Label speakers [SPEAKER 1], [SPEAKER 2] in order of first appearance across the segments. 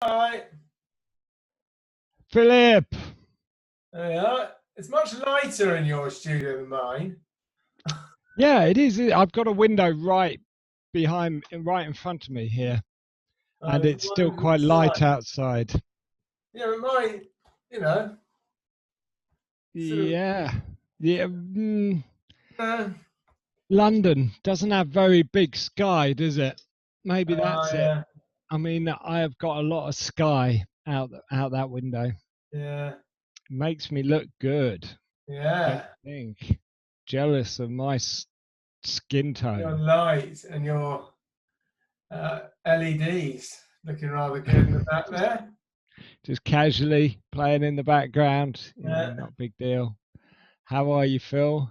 [SPEAKER 1] Hi.
[SPEAKER 2] Philip.
[SPEAKER 1] There we are. It's much lighter in your studio than mine.
[SPEAKER 2] Yeah, it is. I've got a window right in front of me here, and
[SPEAKER 1] There's
[SPEAKER 2] it's still
[SPEAKER 1] one to
[SPEAKER 2] quite
[SPEAKER 1] the
[SPEAKER 2] light
[SPEAKER 1] side.
[SPEAKER 2] outside.
[SPEAKER 1] Yeah, but mine, you know, sort of.
[SPEAKER 2] Yeah, yeah.
[SPEAKER 1] Uh,
[SPEAKER 2] London doesn't have very big sky, does it? Maybe that's it.
[SPEAKER 1] yeah,
[SPEAKER 2] I mean, I have got a lot of sky out that window.
[SPEAKER 1] yeah,
[SPEAKER 2] Makes me look good, don't
[SPEAKER 1] yeah.
[SPEAKER 2] you think? Jealous of my skin
[SPEAKER 1] Your
[SPEAKER 2] tone.
[SPEAKER 1] light and your LEDs looking rather good in the back there.
[SPEAKER 2] Just casually playing in the background,
[SPEAKER 1] Yeah.
[SPEAKER 2] not a big deal. How are you, Phil?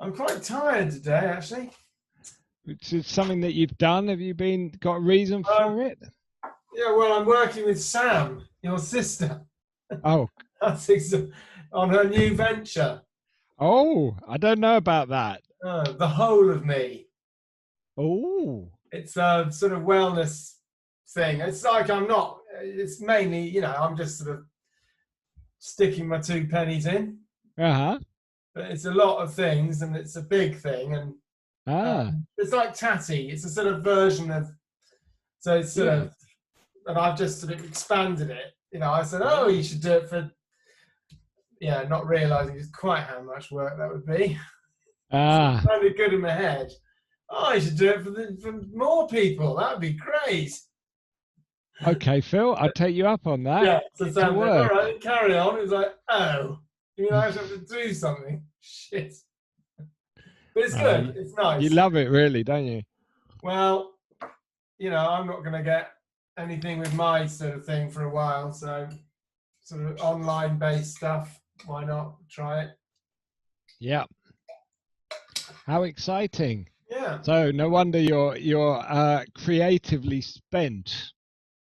[SPEAKER 1] I'm quite tired today, actually.
[SPEAKER 2] Which is something that you've done. Have you got a reason
[SPEAKER 1] Um,
[SPEAKER 2] for it?
[SPEAKER 1] yeah, well, I'm working with Sam, your sister.
[SPEAKER 2] Oh,
[SPEAKER 1] On her new venture,
[SPEAKER 2] I don't know about that.
[SPEAKER 1] The Whole of Me.
[SPEAKER 2] Oh,
[SPEAKER 1] It's a sort of wellness thing. It's like I'm not. It's mainly, I'm just sort of sticking my two pennies in.
[SPEAKER 2] uh-huh.
[SPEAKER 1] But it's a lot of things, and it's a big thing, and
[SPEAKER 2] Ah,
[SPEAKER 1] it's like Tatty. It's a sort of version of. So it's sort
[SPEAKER 2] yeah.
[SPEAKER 1] of, and I've just sort of expanded it. I said, oh,
[SPEAKER 2] Ah,
[SPEAKER 1] you should do it for. Yeah, not realizing just quite how much work that would be. So it
[SPEAKER 2] ah.
[SPEAKER 1] sounded good in my head. Oh, you should do it for more people. That would be great.
[SPEAKER 2] Okay, Phil, I'll take you up on that.
[SPEAKER 1] Yeah, so
[SPEAKER 2] It can
[SPEAKER 1] Sam said, all
[SPEAKER 2] work.
[SPEAKER 1] right, carry on. It was like, oh, you mean I actually have to do something? Shit. But it's
[SPEAKER 2] Oh,
[SPEAKER 1] good.
[SPEAKER 2] you,
[SPEAKER 1] It's
[SPEAKER 2] you
[SPEAKER 1] nice.
[SPEAKER 2] love it, really, don't you?
[SPEAKER 1] Well, I'm not going to get anything with my sort of thing for a while. So, sort of online based stuff. Why not try it?
[SPEAKER 2] Yeah. How exciting!
[SPEAKER 1] Yeah.
[SPEAKER 2] So no wonder you're creatively spent.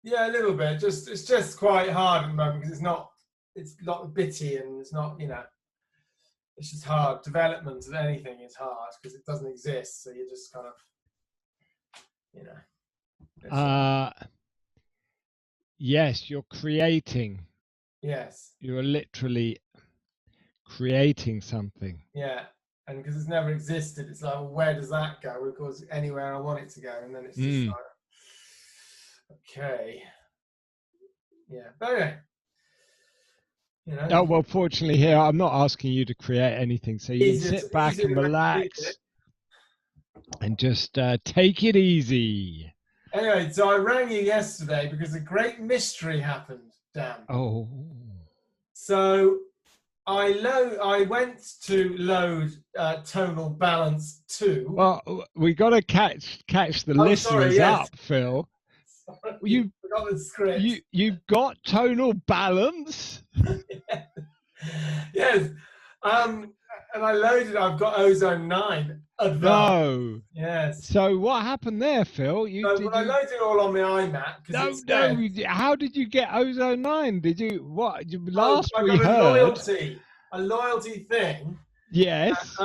[SPEAKER 1] Yeah, a little bit. It's just quite hard at the moment because it's a lot bitty and it's not, it's just hard. Development of anything is hard because it doesn't exist. So you just kind of, you know.
[SPEAKER 2] Uh, yes, you're creating.
[SPEAKER 1] Yes.
[SPEAKER 2] You're literally creating something.
[SPEAKER 1] Yeah. And because it's never existed, it's like, well, where does that go? Well, it goes anywhere I want it to go. And then it's just
[SPEAKER 2] Mm.
[SPEAKER 1] like, okay. Yeah. But anyway,
[SPEAKER 2] Oh, well, fortunately here, I'm not asking you to create anything. So you can sit back
[SPEAKER 1] easier
[SPEAKER 2] and
[SPEAKER 1] to repeat it.
[SPEAKER 2] relax and just take it easy.
[SPEAKER 1] Anyway, so I rang you yesterday because a great mystery happened, Dan.
[SPEAKER 2] Oh.
[SPEAKER 1] So I went to load Tonal Balance 2.
[SPEAKER 2] Well, we got to catch the listeners
[SPEAKER 1] yes.
[SPEAKER 2] up, Phil.
[SPEAKER 1] Sorry,
[SPEAKER 2] You
[SPEAKER 1] forgot the script.
[SPEAKER 2] you've got tonal balance.
[SPEAKER 1] Yes. And I loaded. I've got Ozone 9 Advanced.
[SPEAKER 2] No.
[SPEAKER 1] Yes.
[SPEAKER 2] So what happened there, Phil?
[SPEAKER 1] I loaded it all on my iMac because
[SPEAKER 2] No. How did you get Ozone 9? Did you what? Last
[SPEAKER 1] I
[SPEAKER 2] we
[SPEAKER 1] got
[SPEAKER 2] heard,
[SPEAKER 1] a loyalty thing.
[SPEAKER 2] yes.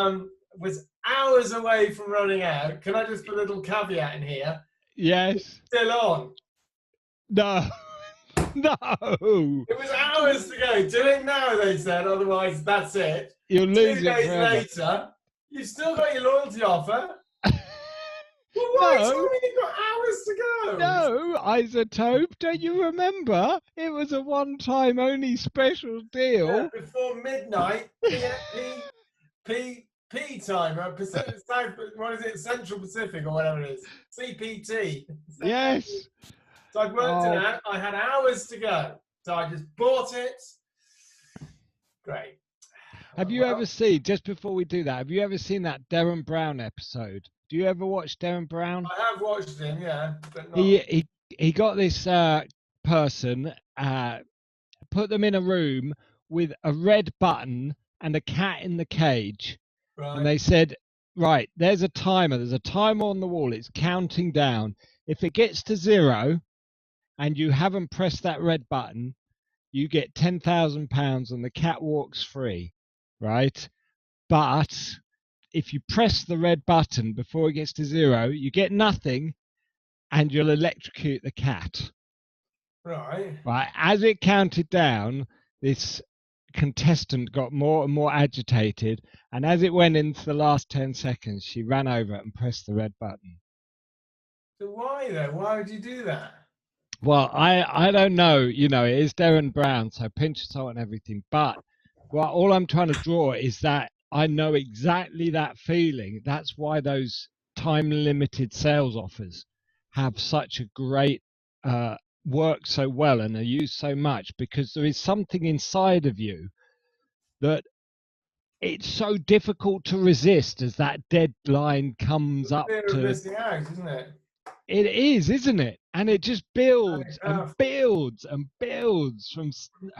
[SPEAKER 1] Was hours away from running out. Can I just put a little caveat in here?
[SPEAKER 2] Yes.
[SPEAKER 1] It's still on.
[SPEAKER 2] No. No.
[SPEAKER 1] It was hours to go. Do it now, they said. Otherwise, that's it.
[SPEAKER 2] You'll lose
[SPEAKER 1] 2 days
[SPEAKER 2] it forever.
[SPEAKER 1] later, you've still got your loyalty offer. Well, why
[SPEAKER 2] No.
[SPEAKER 1] tell me you've got hours to go?
[SPEAKER 2] No, Isotope, don't you remember? It was a one-time only special deal.
[SPEAKER 1] Yeah, before midnight, P time, Pacific South, what is it, Central Pacific or whatever it is, CPT.
[SPEAKER 2] Yes.
[SPEAKER 1] So I'd worked it out. I had hours to go, so I just bought it. Great.
[SPEAKER 2] Have you ever seen, just before we do that, have you ever seen that Darren Brown episode? Do you ever watch Darren Brown?
[SPEAKER 1] I have watched him, yeah. But not...
[SPEAKER 2] He got this person, put them in a room with a red button and a cat in the cage.
[SPEAKER 1] Right.
[SPEAKER 2] And they said, right, there's a timer. There's a timer on the wall. It's counting down. If it gets to 0 and you haven't pressed that red button, you get £10,000 and the cat walks free, right? But if you press the red button before it gets to 0, you get nothing and you'll electrocute the cat.
[SPEAKER 1] Right.
[SPEAKER 2] Right, as it counted down, this contestant got more and more agitated, and as it went into the last 10 seconds, she ran over and pressed the red button.
[SPEAKER 1] So why though? Why would you do that?
[SPEAKER 2] Well, I don't know. You know, it is Darren Brown, so pinch of salt and everything. But well, all I'm trying to draw is that I know exactly that feeling. That's why those time limited sales offers have such a great work so well and are used so much, because there is something inside of you that it's so difficult to resist as that deadline comes
[SPEAKER 1] The
[SPEAKER 2] up
[SPEAKER 1] fear of
[SPEAKER 2] to.
[SPEAKER 1] missing out, isn't it?
[SPEAKER 2] It is, isn't it? And it just builds
[SPEAKER 1] Very
[SPEAKER 2] and
[SPEAKER 1] powerful.
[SPEAKER 2] builds and builds from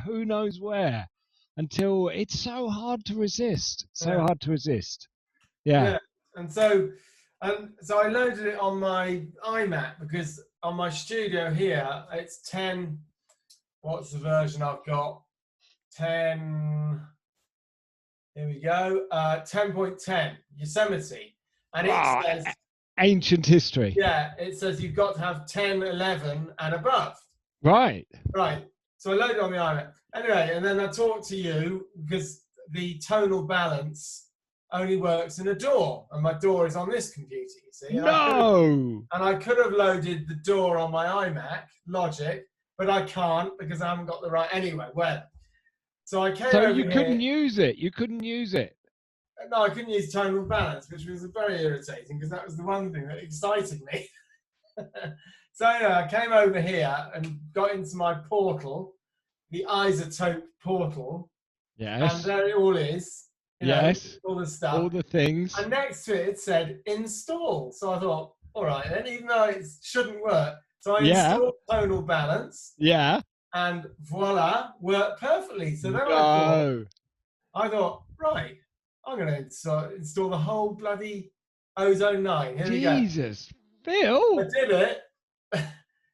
[SPEAKER 2] who knows where until it's so hard to resist. So
[SPEAKER 1] Yeah.
[SPEAKER 2] hard to resist. Yeah.
[SPEAKER 1] Yeah. And so I loaded it on my iMac because on my studio here it's 10. What's the version I've got? 10. Here we go. 10.10 Yosemite, and it
[SPEAKER 2] Wow.
[SPEAKER 1] says,
[SPEAKER 2] Ancient history.
[SPEAKER 1] yeah, it says you've got to have 10, 11, and above.
[SPEAKER 2] Right.
[SPEAKER 1] Right. So I loaded on the iMac. Anyway, and then I talked to you because the tonal balance only works in a door, and my door is on this computer, you see.
[SPEAKER 2] No.
[SPEAKER 1] And I could have loaded the door on my iMac, Logic, but I can't because I haven't got the right. Anyway, well, so I came
[SPEAKER 2] So
[SPEAKER 1] over
[SPEAKER 2] you
[SPEAKER 1] here.
[SPEAKER 2] couldn't use it. You couldn't use it.
[SPEAKER 1] No, I couldn't use tonal balance, which was very irritating because that was the one thing that excited me. So I came over here and got into my portal, the isotope portal, and
[SPEAKER 2] Yes.
[SPEAKER 1] there it all is. You know,
[SPEAKER 2] Yes.
[SPEAKER 1] all the stuff.
[SPEAKER 2] All the things.
[SPEAKER 1] And next to it, it said install. So I thought, all right, then, even though it shouldn't work. So I
[SPEAKER 2] Yeah.
[SPEAKER 1] installed tonal balance,
[SPEAKER 2] Yeah.
[SPEAKER 1] and voila, worked perfectly. So then
[SPEAKER 2] No.
[SPEAKER 1] I thought, right, I'm going to install the whole bloody Ozone 9. Here we go.
[SPEAKER 2] Jesus.
[SPEAKER 1] I
[SPEAKER 2] Phil.
[SPEAKER 1] did it.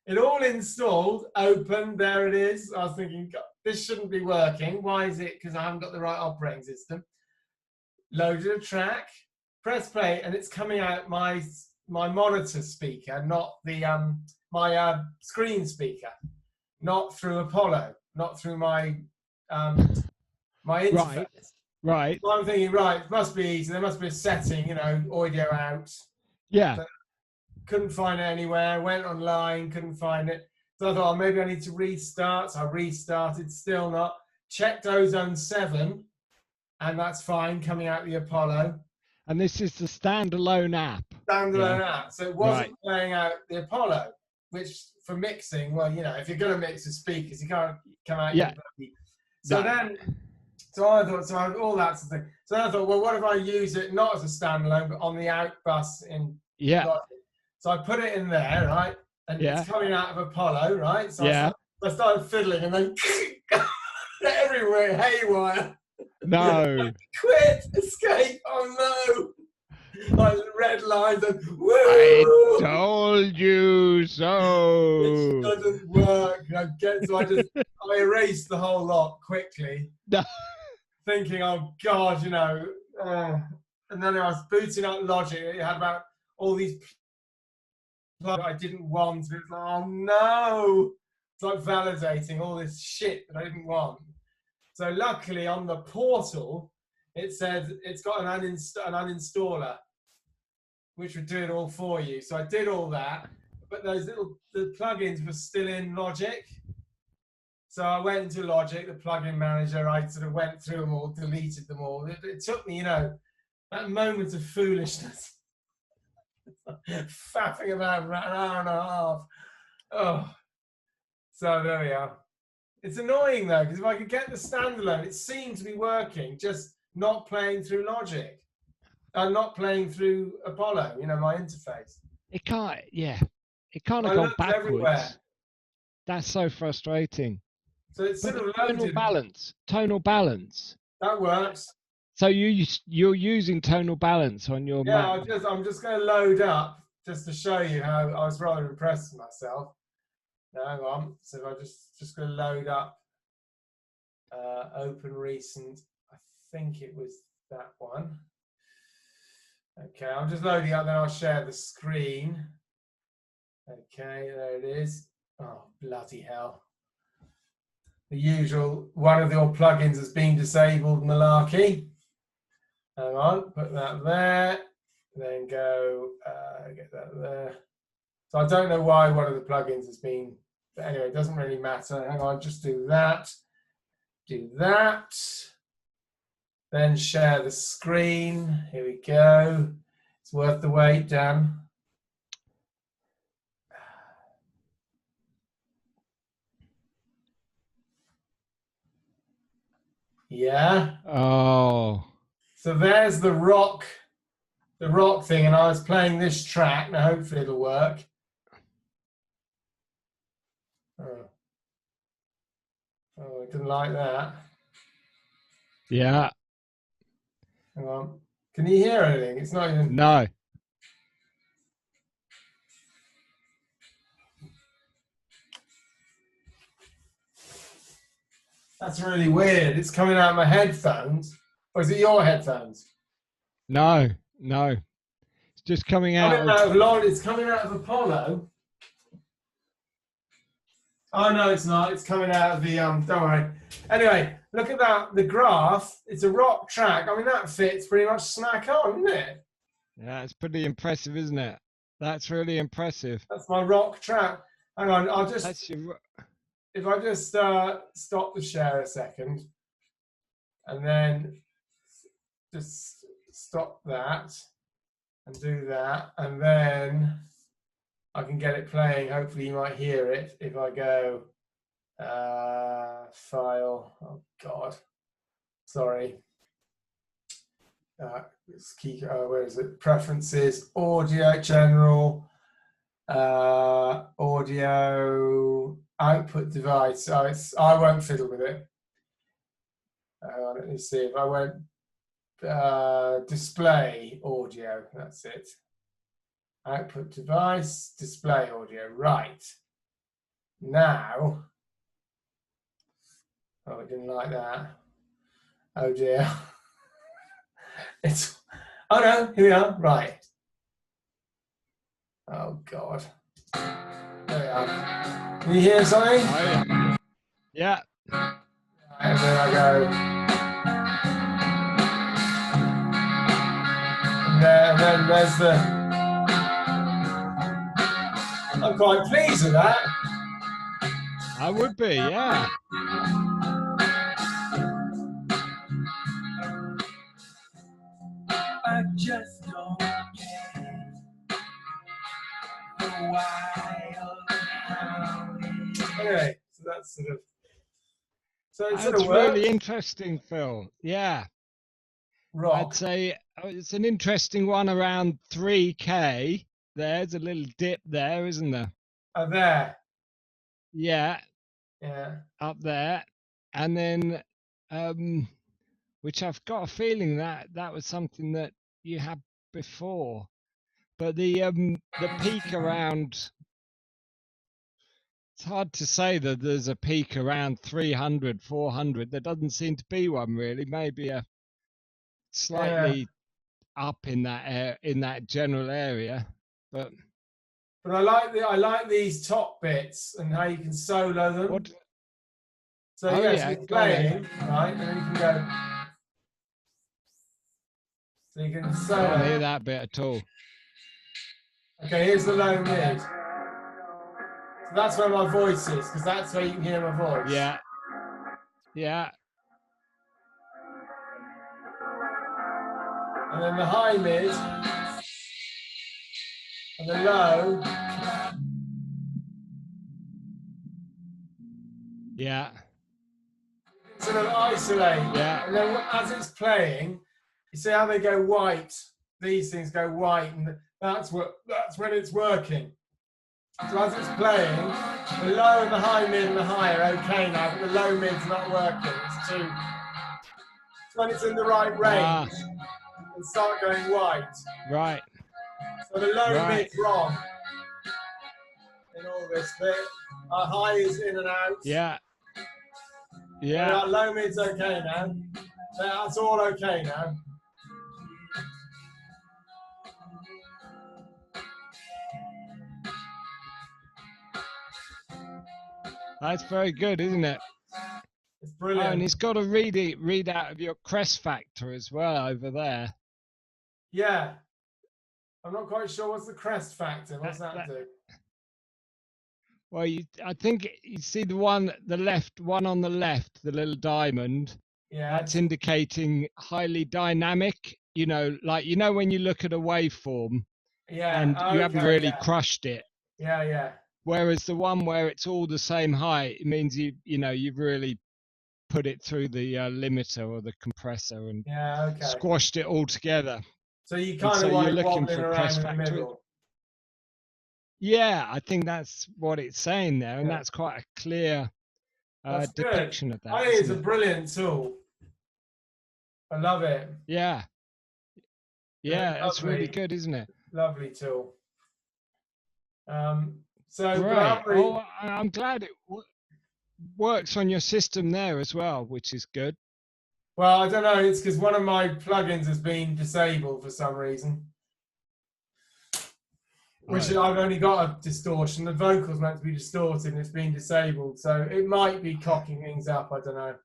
[SPEAKER 1] It all installed, open, there it is. I was thinking, God, this shouldn't be working. Why is it? Because I haven't got the right operating system. Loaded a track, press play, and it's coming out my monitor speaker, not the my screen speaker, not through Apollo, not through my my interface.
[SPEAKER 2] Right.
[SPEAKER 1] So I'm thinking, right, it must be easy. There must be a setting, you know, audio out.
[SPEAKER 2] Yeah.
[SPEAKER 1] So couldn't find it anywhere. Went online, couldn't find it. So I thought, oh, maybe I need to restart. So I restarted, still not. Checked Ozone 7, and that's fine, coming out the Apollo.
[SPEAKER 2] And this is the standalone app.
[SPEAKER 1] Standalone app. So it wasn't
[SPEAKER 2] Right.
[SPEAKER 1] playing out the Apollo, which for mixing, well, you know, if you're going to mix with speakers, you can't come out.
[SPEAKER 2] Yeah.
[SPEAKER 1] So
[SPEAKER 2] No.
[SPEAKER 1] then, so I thought, so all that sort of thing. So then I thought, well, what if I use it not as a standalone, but on the out bus in
[SPEAKER 2] Yeah.
[SPEAKER 1] Logic? So I put it in there, right? And
[SPEAKER 2] Yeah.
[SPEAKER 1] it's coming out of Apollo, right? So
[SPEAKER 2] Yeah.
[SPEAKER 1] I started fiddling and then everywhere, haywire.
[SPEAKER 2] No.
[SPEAKER 1] Quit, escape, oh no. Like red lines and woo!
[SPEAKER 2] I told you
[SPEAKER 1] It
[SPEAKER 2] so.
[SPEAKER 1] doesn't work. So I erased the whole lot quickly,
[SPEAKER 2] No.
[SPEAKER 1] thinking, oh God, you know. And then I was booting up Logic. It had about all these plugs I didn't want. It was like, oh no. It's like validating all this shit that I didn't want. So luckily on the portal, it said it's got an uninstaller, which would do it all for you. So I did all that, but the plugins were still in Logic. So I went into Logic, the plugin manager. I sort of went through them all, deleted them all. It took me, you know, that moment of foolishness, faffing about for an hour and a half. Oh, so there we are. It's annoying though, because if I could get the standalone, it seemed to be working, just not playing through Logic. Not playing through Apollo, you know, my interface.
[SPEAKER 2] It can't. Yeah. It can't have
[SPEAKER 1] I
[SPEAKER 2] gone
[SPEAKER 1] looked
[SPEAKER 2] backwards.
[SPEAKER 1] everywhere.
[SPEAKER 2] That's so frustrating.
[SPEAKER 1] So it's
[SPEAKER 2] But
[SPEAKER 1] sort of
[SPEAKER 2] tonal
[SPEAKER 1] loaded.
[SPEAKER 2] balance. Tonal balance.
[SPEAKER 1] That works.
[SPEAKER 2] So you're using tonal balance on your
[SPEAKER 1] Yeah,
[SPEAKER 2] Mac.
[SPEAKER 1] I'm just going to load up just to show you how I was rather impressed with myself. Now, hang on. So if I just going to load up open recent. I think it was that one. Okay, I'm just loading up, then I'll share the screen. Okay, there it is. Oh, bloody hell. the usual, one of your plugins has been disabled, malarkey. Hang on, put that there, then go, get that there. So I don't know why one of the plugins has been, but anyway, it doesn't really matter. Hang on, just do that, then share the screen. Here we go. It's worth the wait, Dan. Yeah.
[SPEAKER 2] Oh.
[SPEAKER 1] So there's the rock thing, and I was playing this track. Now hopefully it'll work. Oh, I didn't like that.
[SPEAKER 2] Yeah.
[SPEAKER 1] Hang on. Can you hear anything? It's not even.
[SPEAKER 2] No.
[SPEAKER 1] That's really weird. It's coming out of my headphones. Or is it your headphones?
[SPEAKER 2] No. It's just coming out of
[SPEAKER 1] it's coming out of Apollo. Oh no, it's not. It's coming out of the don't worry. Anyway, look at that. The graph. It's a rock track. I mean, that fits pretty much smack on, isn't it?
[SPEAKER 2] Yeah, it's pretty impressive, isn't it? That's really impressive.
[SPEAKER 1] That's my rock track. Hang on, I'll just.
[SPEAKER 2] That's your...
[SPEAKER 1] If I just stop the share a second, and then just stop that, and do that, and then I can get it playing. Hopefully you might hear it if I go file. Oh God, sorry. Where is it? Preferences, audio, general, audio, output device. So I won't fiddle with it. Let me see if I went display audio. That's it. Output device, display audio. Right. Now, oh, I didn't like that. Oh dear. It's, oh no, here we are. Right. Oh God. There we are. Can you hear something?
[SPEAKER 2] Oh, yeah.
[SPEAKER 1] And then I go. And then there's the. I'm quite pleased with that.
[SPEAKER 2] I would be, yeah.
[SPEAKER 1] I just don't care the why or how. Anyway, so that's sort of. So it sort of works.
[SPEAKER 2] Really interesting, Phil. Yeah.
[SPEAKER 1] Rock.
[SPEAKER 2] I'd say it's an interesting one around 3K. There's a little dip there, isn't there?
[SPEAKER 1] Oh, there.
[SPEAKER 2] Yeah.
[SPEAKER 1] Yeah.
[SPEAKER 2] Up there. And then, which I've got a feeling that was something that you had before. But the peak around, it's hard to say that there's a peak around 300, 400. There doesn't seem to be one really. Maybe a slightly up in that general area, but
[SPEAKER 1] I like these top bits and how you can solo them.
[SPEAKER 2] What?
[SPEAKER 1] So
[SPEAKER 2] oh,
[SPEAKER 1] yes,
[SPEAKER 2] yeah,
[SPEAKER 1] you're playing, right, and then you can go. So you can solo.
[SPEAKER 2] I don't hear that bit at all.
[SPEAKER 1] Okay, here's the low mid. So that's where my voice is, because that's where you can hear my voice.
[SPEAKER 2] Yeah. Yeah.
[SPEAKER 1] And then the high mid and the low.
[SPEAKER 2] Yeah.
[SPEAKER 1] Sort of isolate.
[SPEAKER 2] Yeah.
[SPEAKER 1] And then as it's playing, you see how they go white. These things go white, and that's when it's working. So as it's playing, the low and the high mid and the high are okay now, but the low mid's not working. It's too. It's when it's in the right range and start going white.
[SPEAKER 2] Right.
[SPEAKER 1] So the low mid's wrong in all this bit. Our high is in and out.
[SPEAKER 2] Yeah. Yeah.
[SPEAKER 1] Our low mid's okay now. That's all okay now.
[SPEAKER 2] That's very good, isn't it?
[SPEAKER 1] It's
[SPEAKER 2] Oh, and
[SPEAKER 1] brilliant.
[SPEAKER 2] it's got to read out of your crest factor as well over there.
[SPEAKER 1] Yeah, I'm not quite sure what's the crest factor. What's that
[SPEAKER 2] That
[SPEAKER 1] do?
[SPEAKER 2] well, I think you see the one, the left one on the left, the little diamond.
[SPEAKER 1] Yeah,
[SPEAKER 2] That's indicating highly dynamic. Like when you look at a waveform and
[SPEAKER 1] yeah.
[SPEAKER 2] you haven't
[SPEAKER 1] Okay,
[SPEAKER 2] really
[SPEAKER 1] yeah,
[SPEAKER 2] crushed it.
[SPEAKER 1] yeah.
[SPEAKER 2] Whereas the one where it's all the same height, it means you've really put it through the limiter or the compressor and
[SPEAKER 1] Yeah, okay.
[SPEAKER 2] squashed it all together.
[SPEAKER 1] So you
[SPEAKER 2] And
[SPEAKER 1] kind
[SPEAKER 2] so
[SPEAKER 1] of want
[SPEAKER 2] you're
[SPEAKER 1] it
[SPEAKER 2] looking
[SPEAKER 1] wobbling
[SPEAKER 2] for a
[SPEAKER 1] around
[SPEAKER 2] crest
[SPEAKER 1] in the
[SPEAKER 2] factor.
[SPEAKER 1] middle.
[SPEAKER 2] Yeah, I think that's what it's saying there, and
[SPEAKER 1] Yeah,
[SPEAKER 2] that's quite a clear
[SPEAKER 1] that's good.
[SPEAKER 2] depiction of
[SPEAKER 1] I
[SPEAKER 2] that,
[SPEAKER 1] think it's
[SPEAKER 2] isn't
[SPEAKER 1] a
[SPEAKER 2] it?
[SPEAKER 1] brilliant tool. I love it.
[SPEAKER 2] Yeah,
[SPEAKER 1] Yeah,
[SPEAKER 2] yeah, that's really
[SPEAKER 1] lovely,
[SPEAKER 2] good, isn't it?
[SPEAKER 1] lovely tool. Um, so, but
[SPEAKER 2] Great. Oh, I'm glad it works on your system there as well, which is good.
[SPEAKER 1] well, I don't know. It's because one of my plugins has been disabled for some reason, which
[SPEAKER 2] Oh,
[SPEAKER 1] I've only got a distortion. The vocal's meant to be distorted and it's been disabled. So it might be cocking things up. I don't know.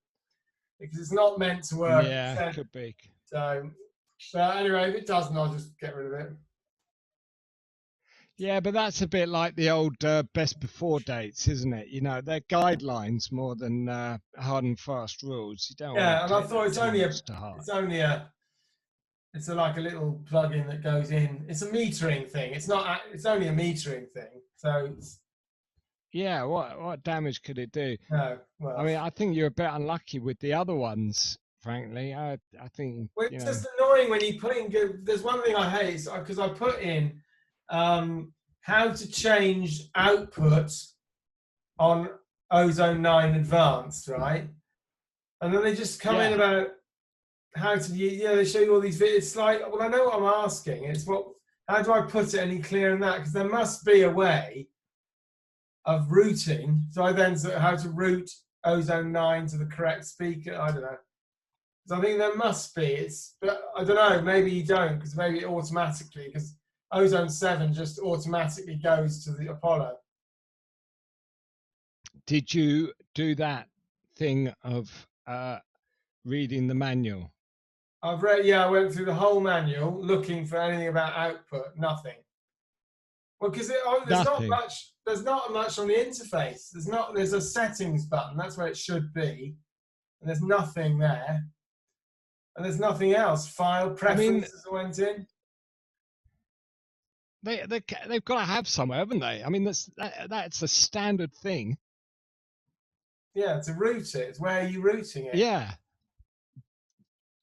[SPEAKER 1] Because it's not meant to work.
[SPEAKER 2] yeah, could be.
[SPEAKER 1] So, but anyway, if it doesn't, I'll just get rid of it.
[SPEAKER 2] Yeah, but that's a bit like the old best before dates, isn't it? They're guidelines more than hard and fast rules. You don't want
[SPEAKER 1] Yeah, and
[SPEAKER 2] to
[SPEAKER 1] I
[SPEAKER 2] take
[SPEAKER 1] thought
[SPEAKER 2] that
[SPEAKER 1] it's
[SPEAKER 2] too
[SPEAKER 1] only
[SPEAKER 2] much to heart.
[SPEAKER 1] like a little plug-in that goes in. It's a metering thing. It's not. It's only a metering thing. So
[SPEAKER 2] Yeah, what damage could it do?
[SPEAKER 1] no.
[SPEAKER 2] I
[SPEAKER 1] Well,
[SPEAKER 2] mean, I think you're a bit unlucky with the other ones, frankly. I think,
[SPEAKER 1] it's just annoying when you put in. There's one thing I hate because I put in how to change output on Ozone 9 Advanced, right? And then they just come in
[SPEAKER 2] yeah.
[SPEAKER 1] about how to, they show you all these videos. It's like, well, I know what I'm asking. How do I put it any clearer than that? Because there must be a way of routing. So I then how to route Ozone 9 to the correct speaker. I don't know. Because I think there must be. But I don't know. Maybe you don't, because maybe it automatically, because Ozone 7 just automatically goes to the Apollo.
[SPEAKER 2] Did you do that thing of reading the manual?
[SPEAKER 1] I've read, yeah, I went through the whole manual looking for anything about output. Nothing. Well, because there's not
[SPEAKER 2] Nothing.
[SPEAKER 1] much. There's not much on the interface. There's a settings button. That's where it should be, and there's nothing there. And there's nothing else. File
[SPEAKER 2] I mean,
[SPEAKER 1] preferences went in.
[SPEAKER 2] they've got to have somewhere, haven't they? I mean, that's a standard thing.
[SPEAKER 1] Yeah, to route it. It's where are you routing it?
[SPEAKER 2] Yeah.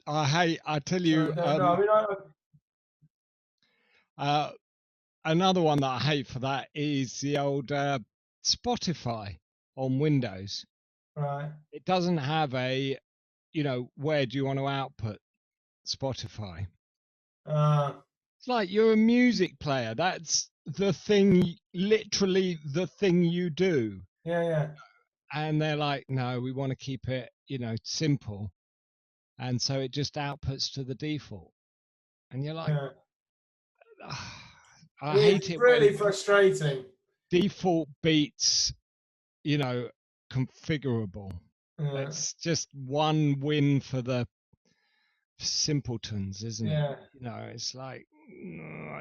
[SPEAKER 2] I tell
[SPEAKER 1] So
[SPEAKER 2] you,
[SPEAKER 1] I don't know. I mean,
[SPEAKER 2] another one that I hate for that is the old Spotify on Windows.
[SPEAKER 1] right.
[SPEAKER 2] It doesn't have a, where do you want to output Spotify? It's like you're a music player. That's the thing, literally the thing you do.
[SPEAKER 1] Yeah.
[SPEAKER 2] And they're like, no, we want to keep it, simple. And so it just outputs to the default. And you're like,
[SPEAKER 1] Yeah.
[SPEAKER 2] I hate
[SPEAKER 1] It's
[SPEAKER 2] it when
[SPEAKER 1] really frustrating.
[SPEAKER 2] default beats, configurable.
[SPEAKER 1] Yeah.
[SPEAKER 2] That's just one win for the simpletons, isn't it?
[SPEAKER 1] Yeah.
[SPEAKER 2] It's like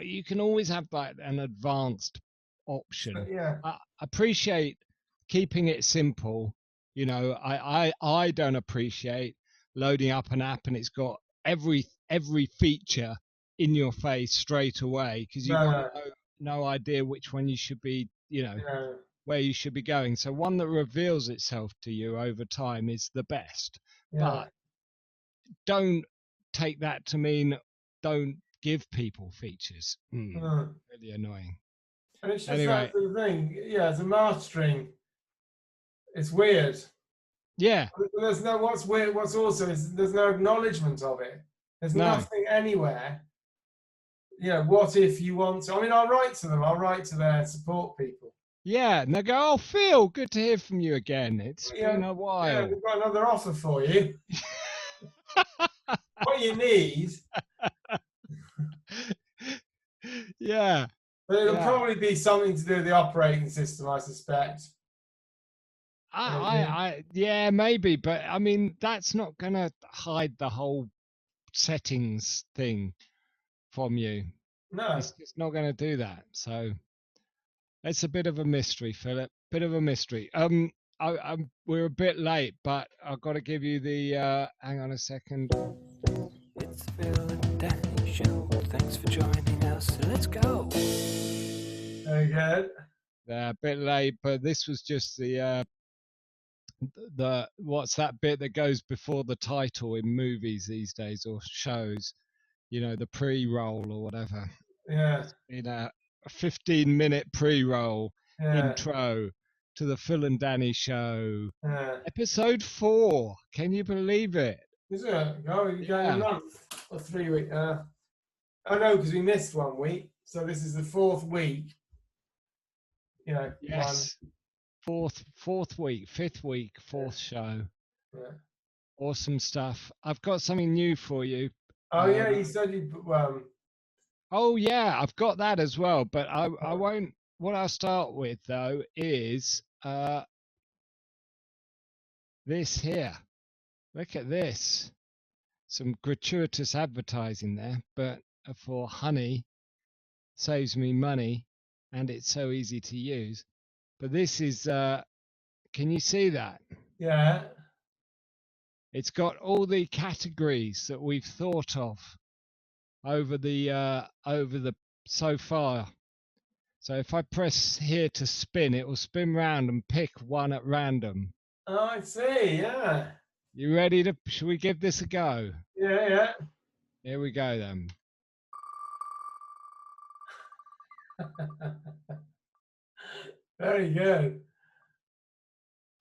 [SPEAKER 2] you can always have like an advanced option.
[SPEAKER 1] Yeah.
[SPEAKER 2] I appreciate keeping it simple. I don't appreciate loading up an app and it's got every feature in your face straight away because you've got
[SPEAKER 1] No.
[SPEAKER 2] no idea which one you should be,
[SPEAKER 1] No.
[SPEAKER 2] where you should be going. So one that reveals itself to you over time is the best.
[SPEAKER 1] Yeah.
[SPEAKER 2] But don't take that to mean don't give people features. Really annoying.
[SPEAKER 1] And it's just
[SPEAKER 2] Anyway,
[SPEAKER 1] that's the thing. Yeah, it's a mastering. It's weird.
[SPEAKER 2] yeah,
[SPEAKER 1] There's no what's weird. What's also is there's no acknowledgement of it. There's
[SPEAKER 2] no,
[SPEAKER 1] nothing anywhere. What if you want to? I mean, I'll write to them. I'll write to their support people.
[SPEAKER 2] yeah. And they go, oh, Phil, good to hear from you again. It's been a
[SPEAKER 1] Yeah,
[SPEAKER 2] while.
[SPEAKER 1] we've got another offer for you. What you need,
[SPEAKER 2] Yeah,
[SPEAKER 1] but it'll
[SPEAKER 2] yeah.
[SPEAKER 1] probably be something to do with the operating system, I suspect.
[SPEAKER 2] Yeah, maybe, but I mean, that's not gonna hide the whole settings thing from you.
[SPEAKER 1] No.
[SPEAKER 2] It's just not gonna do that. So it's a bit of a mystery, Philip. Bit of a mystery. We're a bit late, but I've got to give you the. Hang on a second.
[SPEAKER 3] It's the Phil and Danny Show. Thanks for joining us. Let's go.
[SPEAKER 1] Very good.
[SPEAKER 2] A bit late, but this was just the what's that bit that goes before the title in movies these days or shows? You know, the pre-roll or whatever.
[SPEAKER 1] Yeah.
[SPEAKER 2] It's been a 15-minute pre-roll
[SPEAKER 1] Yeah.
[SPEAKER 2] intro to the Phil and Danny Show,
[SPEAKER 1] Yeah.
[SPEAKER 2] episode 4. Can you believe it?
[SPEAKER 1] Is it? Oh, you're going a
[SPEAKER 2] Yeah.
[SPEAKER 1] month or 3 weeks? I know, because we missed 1 week. So this is the 4th week. You know,
[SPEAKER 2] Yes. Fourth week, 5th week, 4th show.
[SPEAKER 1] Yeah.
[SPEAKER 2] Awesome stuff. I've got something new for you.
[SPEAKER 1] Oh, yeah, you said you.
[SPEAKER 2] Oh yeah, I've got that as well. But I won't. What I'll start with though is this here. Look at this. Some gratuitous advertising there, but for honey, saves me money, and it's so easy to use. But this is. Can you see that?
[SPEAKER 1] Yeah.
[SPEAKER 2] It's got all the categories that we've thought of over the so far. So if I press here to spin, it will spin round and pick one at random.
[SPEAKER 1] Oh, I see. Yeah.
[SPEAKER 2] You ready to? Should we give this a go?
[SPEAKER 1] Yeah. Yeah.
[SPEAKER 2] Here we go then.
[SPEAKER 1] Very good.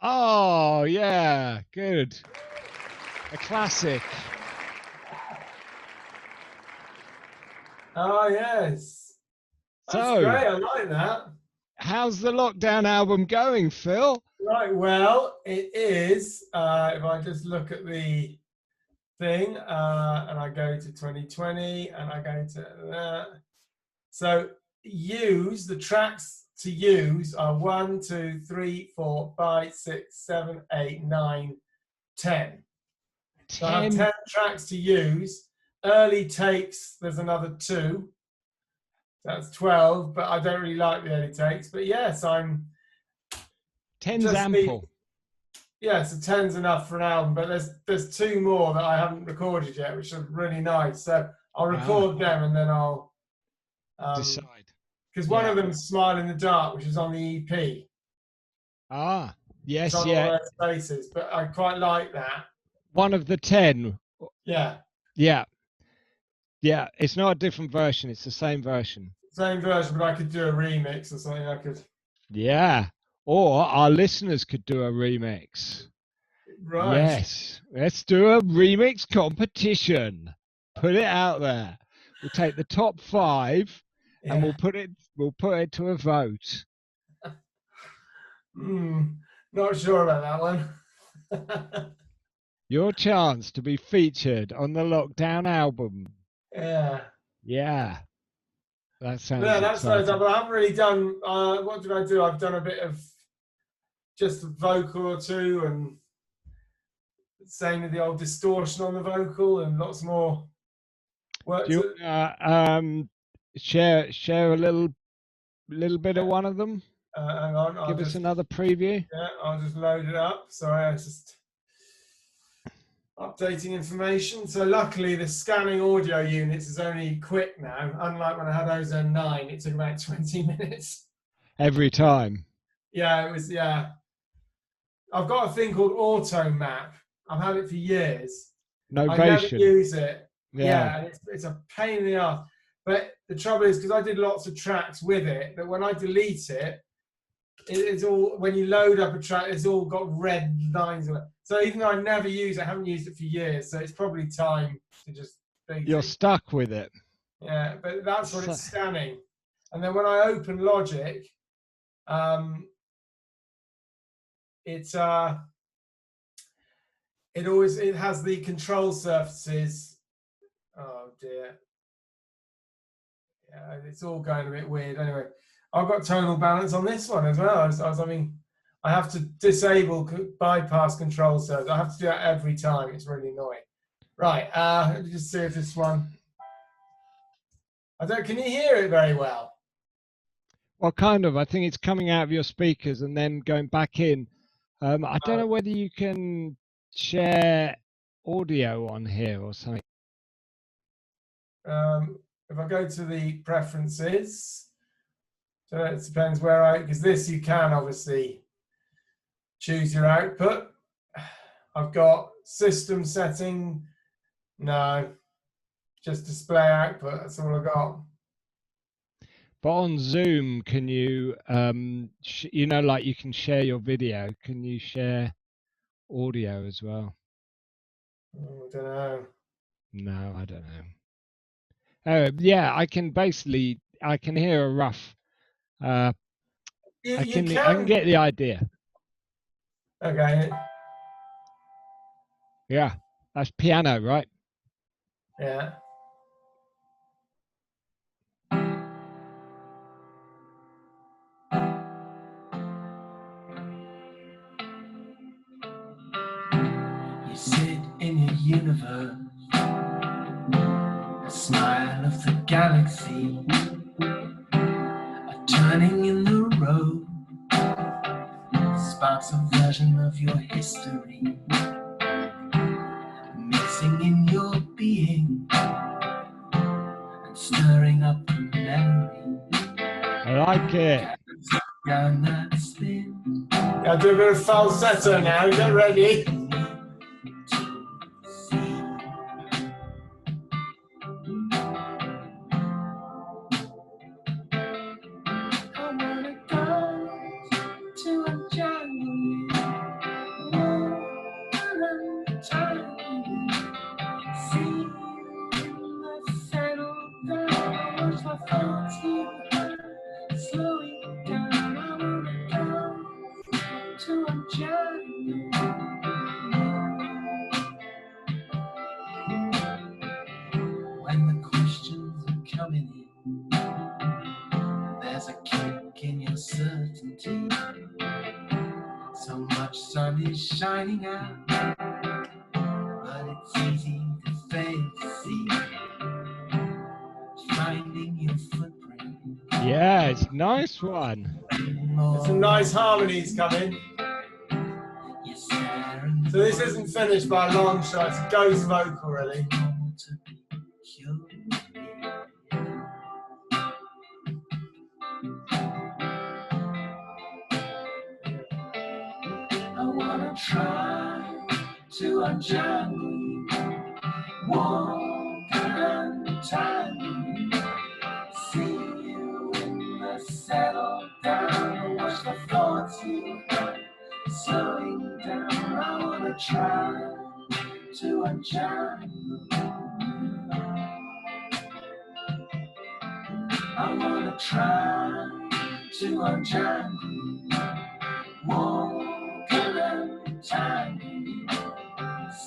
[SPEAKER 2] Oh yeah, good. A classic.
[SPEAKER 1] Oh, yes. That's
[SPEAKER 2] So,
[SPEAKER 1] great. I like that.
[SPEAKER 2] how's the lockdown album going, Phil?
[SPEAKER 1] Right. Well, it is. If I just look at the thing and I go to 2020 and I go to that. So the tracks to use are 1, 2, 3, 4, 5, 6, 7, 8, 9, 10. So I have 10 tracks to use. Early takes, there's another 2. That's 12, but I don't really like the early takes. But yes, I'm
[SPEAKER 2] 10's ample.
[SPEAKER 1] Yeah, so 10's enough for an album, but there's 2 more that I haven't recorded yet, which are really nice. So I'll record them and then I'll
[SPEAKER 2] decide.
[SPEAKER 1] Because one of them's Smile in the Dark, which is on the EP.
[SPEAKER 2] Ah, yes,
[SPEAKER 1] it's on all those spaces, but I quite like that.
[SPEAKER 2] One of the 10.
[SPEAKER 1] Yeah.
[SPEAKER 2] Yeah. Yeah, it's not a different version, it's the same version.
[SPEAKER 1] Same version, but I could do a remix or something. I could.
[SPEAKER 2] Yeah. Or our listeners could do a remix.
[SPEAKER 1] Right.
[SPEAKER 2] Yes. Let's do a remix competition. Put it out there. We'll take the top 5 and we'll put it to a vote.
[SPEAKER 1] Not sure about that one.
[SPEAKER 2] Your chance to be featured on the Lockdown album.
[SPEAKER 1] Yeah.
[SPEAKER 2] Yeah. That sounds
[SPEAKER 1] that's
[SPEAKER 2] exciting.
[SPEAKER 1] but I haven't really done what did I do? I've done a bit of just a vocal or 2 and same with the old distortion on the vocal and lots more work.
[SPEAKER 2] Do you share a little bit of one of them?
[SPEAKER 1] Hang on.
[SPEAKER 2] Give us another preview.
[SPEAKER 1] Yeah, I'll just load it up. Sorry, I was just updating information. So luckily the scanning audio units is only quick now. Unlike when I had Ozone 9, it took about 20 minutes.
[SPEAKER 2] Every time.
[SPEAKER 1] Yeah, it was, yeah. I've got a thing called Auto Map. I've had it for years.
[SPEAKER 2] Novation.
[SPEAKER 1] I never use it.
[SPEAKER 2] Yeah,
[SPEAKER 1] and it's a pain in the ass. But the trouble is, because I did lots of tracks with it, that when I delete it, it's all, when you load up a track, it's all got red lines on it. So even though I never use it, I haven't used it for years, so it's probably time to just...
[SPEAKER 2] You're stuck with it.
[SPEAKER 1] Yeah, but that's what it's scanning. And then when I open Logic, it has the control surfaces. Oh dear. Yeah, it's all going a bit weird. Anyway, I've got tonal balance on this one as well. I mean, I have to disable bypass control servers. I have to do that every time. It's really annoying. Right, let me just see if this one. Can you hear it very well?
[SPEAKER 2] Well, kind of. I think it's coming out of your speakers and then going back in. I don't know whether you can share audio on here or something.
[SPEAKER 1] If I go to the preferences, so it depends where because this you can obviously choose your output. I've got system setting. No, just display output. That's all I got.
[SPEAKER 2] But on Zoom, can you, you know, like you can share your video. Can you share audio as well?
[SPEAKER 1] I don't know.
[SPEAKER 2] No, I don't know. Yeah, I can basically, I can hear a rough. I can get the idea.
[SPEAKER 1] Okay.
[SPEAKER 2] Yeah, that's piano, right?
[SPEAKER 1] Yeah.
[SPEAKER 3] You sit in your universe, a smile of the galaxy, a turning in the road, sparks a version of your history, mixing in your being and stirring up the memory.
[SPEAKER 2] I like it.
[SPEAKER 3] Down that spin.
[SPEAKER 1] I'll do a bit of falsetto now. Get ready.
[SPEAKER 3] When the questions are coming in, there's a kick in your certainty. So much sun is shining out, but it's easy to fail to see. Finding your footprint.
[SPEAKER 2] Yeah, it's a nice one.
[SPEAKER 1] There's some nice harmonies coming. So this isn't finished by a long shot. It's a ghost vocal, really.
[SPEAKER 3] I wanna try to unjangle you, walk and untangle you, see you in the settle down, watch the thoughts you have slowing down. I wanna try to unjangle you. I wanna try to unjangle you, walk and untangle you,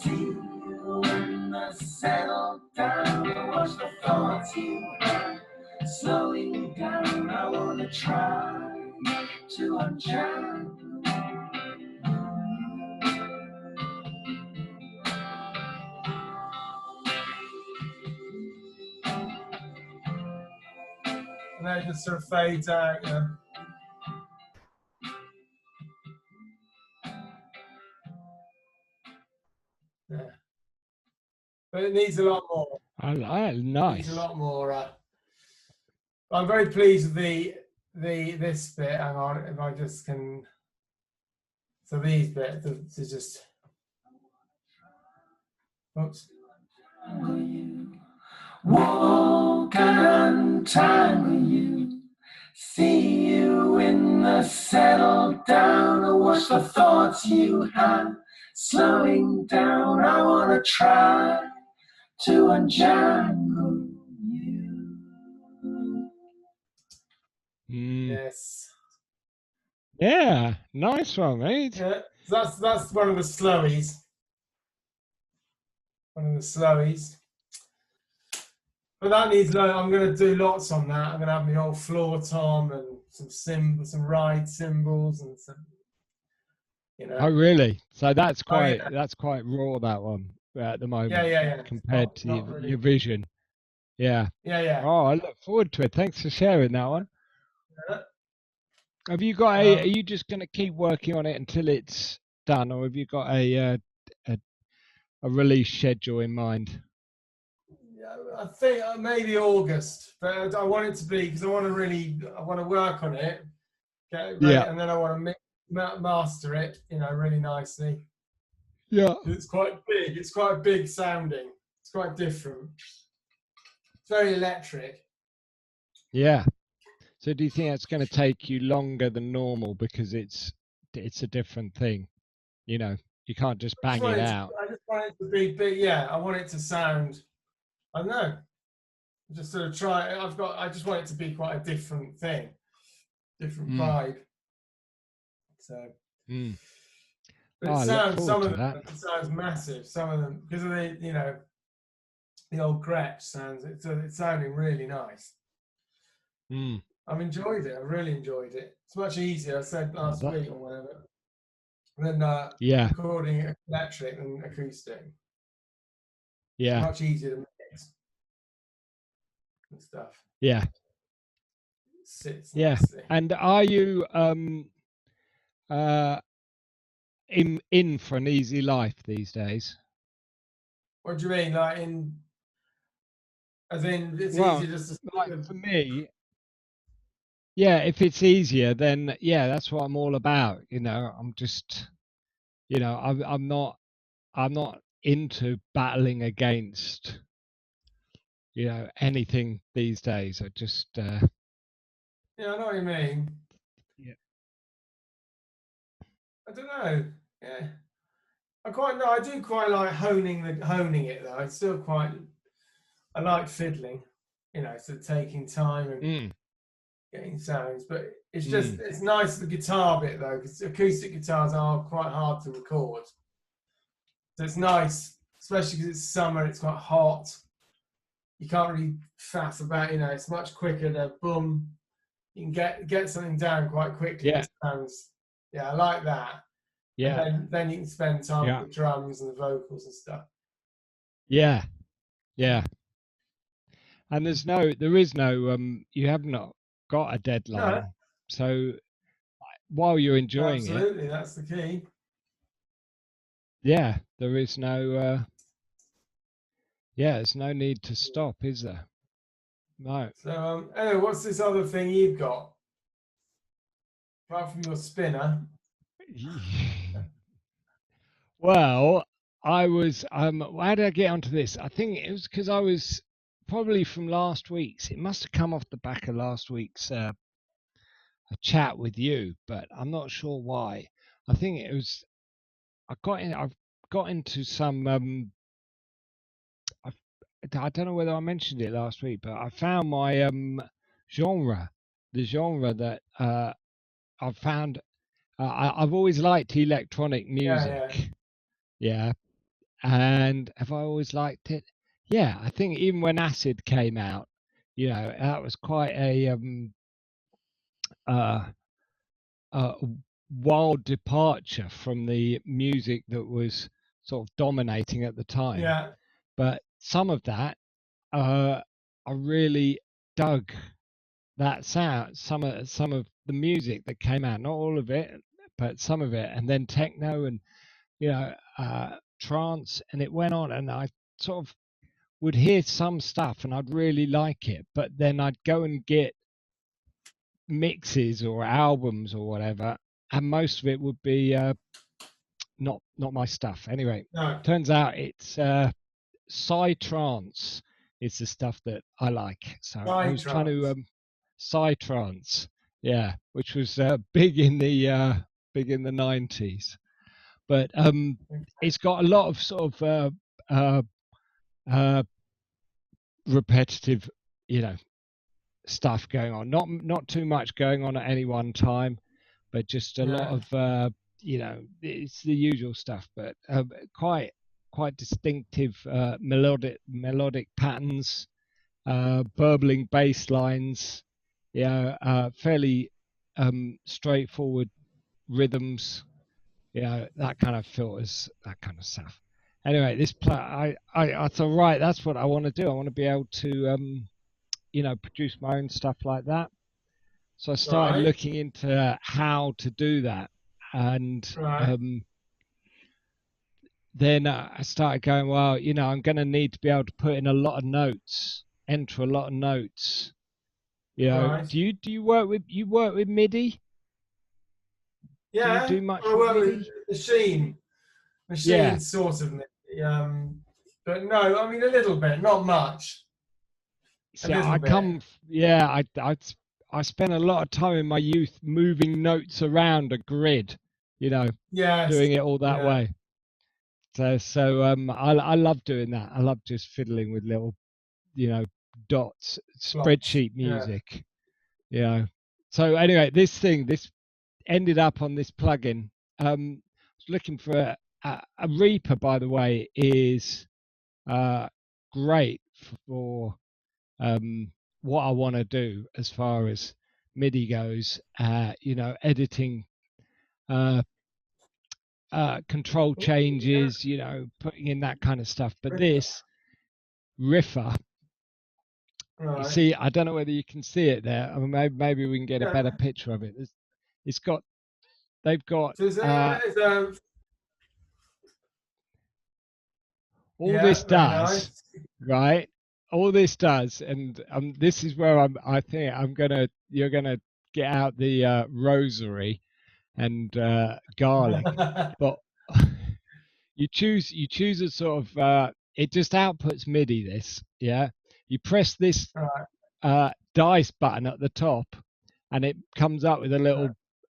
[SPEAKER 3] see you in the settle down, watch the thoughts you have slowing down. I wanna try to unjangle you.
[SPEAKER 1] And then it just sort of fades out, yeah. Yeah. But it needs a lot more.
[SPEAKER 2] Nice.
[SPEAKER 1] It needs a lot more. I'm very pleased with this bit. Hang on, if I just can. So these bits to just. Oops.
[SPEAKER 3] Walk and untangle you, see you in the settle down, or watch the thoughts you have slowing down. I wanna try to unjangle you.
[SPEAKER 1] Yes.
[SPEAKER 2] Yeah, nice one, mate.
[SPEAKER 1] Yeah, that's one of the slowies. One of the slowies. But that needs I'm going to do lots on that. I'm going to have my old floor tom and some ride cymbals and some You know.
[SPEAKER 2] Oh, really? So that's
[SPEAKER 1] Oh yeah,
[SPEAKER 2] quite raw, that one, at the
[SPEAKER 1] yeah,
[SPEAKER 2] moment,
[SPEAKER 1] yeah, yeah. It's
[SPEAKER 2] compared to
[SPEAKER 1] not
[SPEAKER 2] your
[SPEAKER 1] really.
[SPEAKER 2] vision. Yeah.
[SPEAKER 1] Yeah, yeah.
[SPEAKER 2] Oh, I look forward to it. Thanks for sharing that one. Have you got a? Are
[SPEAKER 1] Um,
[SPEAKER 2] you just going to keep working on it until it's done, or have you got a a release schedule in mind?
[SPEAKER 1] yeah, I think maybe August, but I want it to be because I want to work on it, get it ready,
[SPEAKER 2] Yeah.
[SPEAKER 1] and then I want to master it, really nicely.
[SPEAKER 2] Yeah.
[SPEAKER 1] It's quite big. It's quite big sounding. It's quite different. It's very electric.
[SPEAKER 2] Yeah. So do you think that's going to take you longer than normal because it's a different thing? You know, you can't just bang it out.
[SPEAKER 1] I just want it to be big. Yeah, I want it to sound. I don't know. Just sort of try. I just want it to be quite a different thing, different
[SPEAKER 2] Mm.
[SPEAKER 1] vibe. So,
[SPEAKER 2] Mm.
[SPEAKER 1] but
[SPEAKER 2] Oh,
[SPEAKER 1] it
[SPEAKER 2] I look
[SPEAKER 1] sounds.
[SPEAKER 2] forward
[SPEAKER 1] Some
[SPEAKER 2] to
[SPEAKER 1] of
[SPEAKER 2] that.
[SPEAKER 1] them it sounds massive. Some of them because of the old Gretsch sounds. It's sounding really nice.
[SPEAKER 2] Mm.
[SPEAKER 1] I've enjoyed it. I really enjoyed it. It's much easier. I said
[SPEAKER 2] Oh,
[SPEAKER 1] last
[SPEAKER 2] that,
[SPEAKER 1] week or whatever than
[SPEAKER 2] yeah.
[SPEAKER 1] recording electric and acoustic. It's
[SPEAKER 2] Yeah.
[SPEAKER 1] much easier to mix and stuff.
[SPEAKER 2] Yeah.
[SPEAKER 1] It sits
[SPEAKER 2] Yeah.
[SPEAKER 1] nicely.
[SPEAKER 2] And are you uh in for an easy life these days?
[SPEAKER 1] What do you mean? Like as in, it's
[SPEAKER 2] Well,
[SPEAKER 1] easier just to stick
[SPEAKER 2] like
[SPEAKER 1] with.
[SPEAKER 2] for me, yeah, if it's easier, then yeah, that's what I'm all about. I'm just, I'm not into battling against, anything these days. I just,
[SPEAKER 1] Yeah, I know what you mean.
[SPEAKER 2] yeah.
[SPEAKER 1] I don't know. Yeah, I do quite like honing it though. I like fiddling. So taking time and
[SPEAKER 2] Mm,
[SPEAKER 1] getting sounds, but
[SPEAKER 2] mm,
[SPEAKER 1] it's nice the guitar bit though, because acoustic guitars are quite hard to record. So it's nice, especially because it's summer, it's quite hot. You can't really faff about, it's much quicker to boom. You can get something down quite quickly
[SPEAKER 2] yeah,
[SPEAKER 1] that sounds, yeah, I like that. And
[SPEAKER 2] yeah,
[SPEAKER 1] then you can spend time
[SPEAKER 2] yeah,
[SPEAKER 1] with the drums and the vocals and stuff.
[SPEAKER 2] yeah, yeah. And there is no, you have not got a
[SPEAKER 1] No,
[SPEAKER 2] deadline. So while you're enjoying it,
[SPEAKER 1] absolutely, that's the key.
[SPEAKER 2] yeah, there is no, yeah, there's no need to stop, is there? No.
[SPEAKER 1] So anyway, what's this other thing you've got? Apart from your spinner.
[SPEAKER 2] Well, I was how did I get onto this? I think it was because I was probably from last week's. It must have come off the back of last week's a chat with you, but I'm not sure why. I think it was I've got into some I, I don't know whether I mentioned it last week, but I found my genre, the genre that I've found. I've always liked electronic
[SPEAKER 1] Yeah, yeah.
[SPEAKER 2] music. Yeah. And have I always liked it? Yeah, I think even when Acid came out, that was quite uh, a wild departure from the music that was sort of dominating at the time.
[SPEAKER 1] Yeah,
[SPEAKER 2] But some of that, I really dug that sound. Some of the music that came out, not all of it, but some of it, and then techno and trance, and it went on, and I sort of would hear some stuff and I'd really like it, but then I'd go and get mixes or albums or whatever, and most of it would be not my stuff. Anyway,
[SPEAKER 1] no.
[SPEAKER 2] turns out it's psytrance is the stuff that I like. So I
[SPEAKER 1] Side
[SPEAKER 2] was trying to
[SPEAKER 1] trance.
[SPEAKER 2] psytrance, yeah, which was big in the 90s, but it's got a lot of sort of uh, uh, repetitive, you know, stuff going on. Not too much going on at any one time, but just a lot
[SPEAKER 1] Yeah,
[SPEAKER 2] of it's the usual stuff, but quite distinctive melodic patterns, burbling bass lines, fairly straightforward rhythms, you know, that kind of filters, that kind of stuff. Anyway, this I thought, right, that's what I want to do. I want to be able to you know, produce my own stuff like that. So I started
[SPEAKER 1] Right.
[SPEAKER 2] looking into how to do that, and
[SPEAKER 1] Right.
[SPEAKER 2] then I started going, well, you know, I'm going to need to be able to put in a lot of notes, enter a lot of notes. You know,
[SPEAKER 1] Right.
[SPEAKER 2] do you work with MIDI? Do you
[SPEAKER 1] Yeah.
[SPEAKER 2] do much
[SPEAKER 1] I
[SPEAKER 2] with
[SPEAKER 1] work with
[SPEAKER 2] MIDI?
[SPEAKER 1] machine.
[SPEAKER 2] Yeah,
[SPEAKER 1] Machine sort of. But no, I mean a little bit, not much. A
[SPEAKER 2] see,
[SPEAKER 1] little
[SPEAKER 2] I
[SPEAKER 1] bit.
[SPEAKER 2] come, yeah, I spent a lot of time in my youth moving notes around a grid, you know,
[SPEAKER 1] Yes.
[SPEAKER 2] doing it all that
[SPEAKER 1] Yeah.
[SPEAKER 2] way. So I love doing that. I love just fiddling with little, you know, dots,
[SPEAKER 1] Plots.
[SPEAKER 2] spreadsheet
[SPEAKER 1] Yeah.
[SPEAKER 2] music, you know. So anyway, this ended up on this plugin. I was looking for a Reaper, by the way, is uh, great for what I want to do as far as MIDI goes. You know, editing uh, control
[SPEAKER 1] Yeah.
[SPEAKER 2] changes, you know, putting in that kind of stuff. But this Riffer, you
[SPEAKER 1] Right.
[SPEAKER 2] see, I don't know whether you can see it there. I mean, maybe we can get a
[SPEAKER 1] Yeah.
[SPEAKER 2] better picture of it. It's got, they've got
[SPEAKER 1] So
[SPEAKER 2] all
[SPEAKER 1] yeah,
[SPEAKER 2] this
[SPEAKER 1] very
[SPEAKER 2] does,
[SPEAKER 1] nice.
[SPEAKER 2] right? All this does, and this is where I think you're gonna get out the rosary and garlic, but you choose a sort of it just outputs MIDI. This, yeah, you press this
[SPEAKER 1] Right.
[SPEAKER 2] dice button at the top, and it comes up with a
[SPEAKER 1] Right.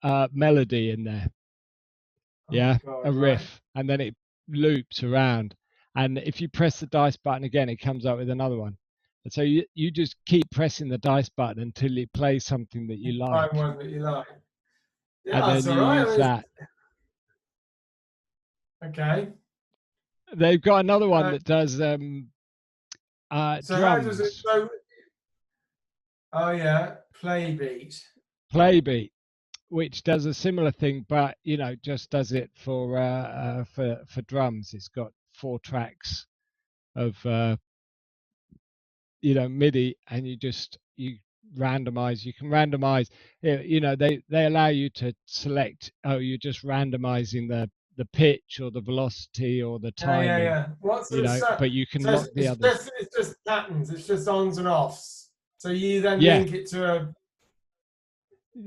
[SPEAKER 2] little melody in there,
[SPEAKER 1] Oh
[SPEAKER 2] yeah, a
[SPEAKER 1] God. Right.
[SPEAKER 2] riff, and then it loops around. And if you press the dice button again, it comes up with another one. And so you just keep pressing the dice button until it plays something that you
[SPEAKER 1] Find
[SPEAKER 2] like,
[SPEAKER 1] one that you like. Yeah,
[SPEAKER 2] and
[SPEAKER 1] that's
[SPEAKER 2] then
[SPEAKER 1] all
[SPEAKER 2] you
[SPEAKER 1] right. I
[SPEAKER 2] use
[SPEAKER 1] mean,
[SPEAKER 2] that.
[SPEAKER 1] okay.
[SPEAKER 2] They've got another one
[SPEAKER 1] Uh,
[SPEAKER 2] that does
[SPEAKER 1] so how does it?
[SPEAKER 2] drums,
[SPEAKER 1] So oh yeah, play beat.
[SPEAKER 2] play beat, which does a similar thing, but you know, just does it for drums. It's got 4 tracks of you know, MIDI, and you randomize. You can randomize. You know, they allow you to select. Oh, you're just randomizing the pitch or the velocity or the
[SPEAKER 1] Yeah, yeah,
[SPEAKER 2] timing.
[SPEAKER 1] yeah. What's
[SPEAKER 2] You
[SPEAKER 1] the
[SPEAKER 2] know,
[SPEAKER 1] so?
[SPEAKER 2] but you can
[SPEAKER 1] So
[SPEAKER 2] lock the others.
[SPEAKER 1] it's just patterns. It's just ons and offs. So you then
[SPEAKER 2] Yeah,
[SPEAKER 1] link it to a.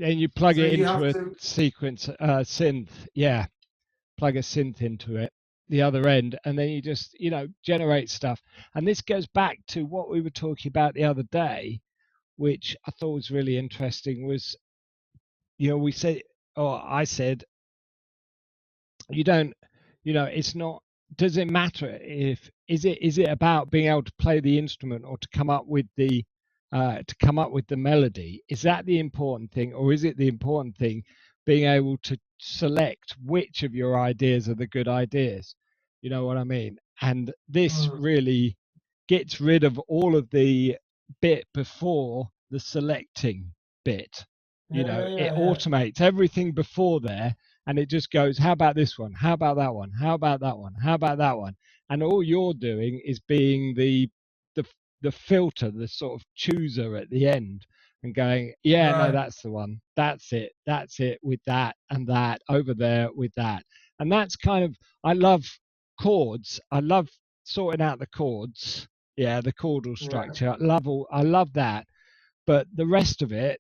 [SPEAKER 2] and you plug
[SPEAKER 1] So
[SPEAKER 2] it
[SPEAKER 1] you
[SPEAKER 2] into
[SPEAKER 1] have
[SPEAKER 2] a
[SPEAKER 1] to.
[SPEAKER 2] sequence synth. Yeah, plug a synth into it, the other end, and then you just, you know, generate stuff. And this goes back to what we were talking about the other day, which I thought was really interesting. Was, you know, we said, or I said, you don't, you know, it's not, does it matter if, is it about being able to play the instrument or to come up with the melody? Is that the important thing, or is it the important thing being able to select which of your ideas are the good ideas? You know what I mean? And this
[SPEAKER 1] Hmm.
[SPEAKER 2] really gets rid of all of the bit before the selecting bit. You
[SPEAKER 1] Yeah,
[SPEAKER 2] know,
[SPEAKER 1] yeah,
[SPEAKER 2] it
[SPEAKER 1] yeah, yeah.
[SPEAKER 2] automates everything before there, and it just goes, how about this one? How about that one? How about that one? How about that one? And all you're doing is being the the filter, the sort of chooser at the end, and going, yeah, no,
[SPEAKER 1] Right.
[SPEAKER 2] that's the one. That's it with that and that over there with that. And that's kind of, I love chords. I love sorting out the chords. Yeah, the chordal
[SPEAKER 1] Yeah.
[SPEAKER 2] structure. I love that. But the rest of it,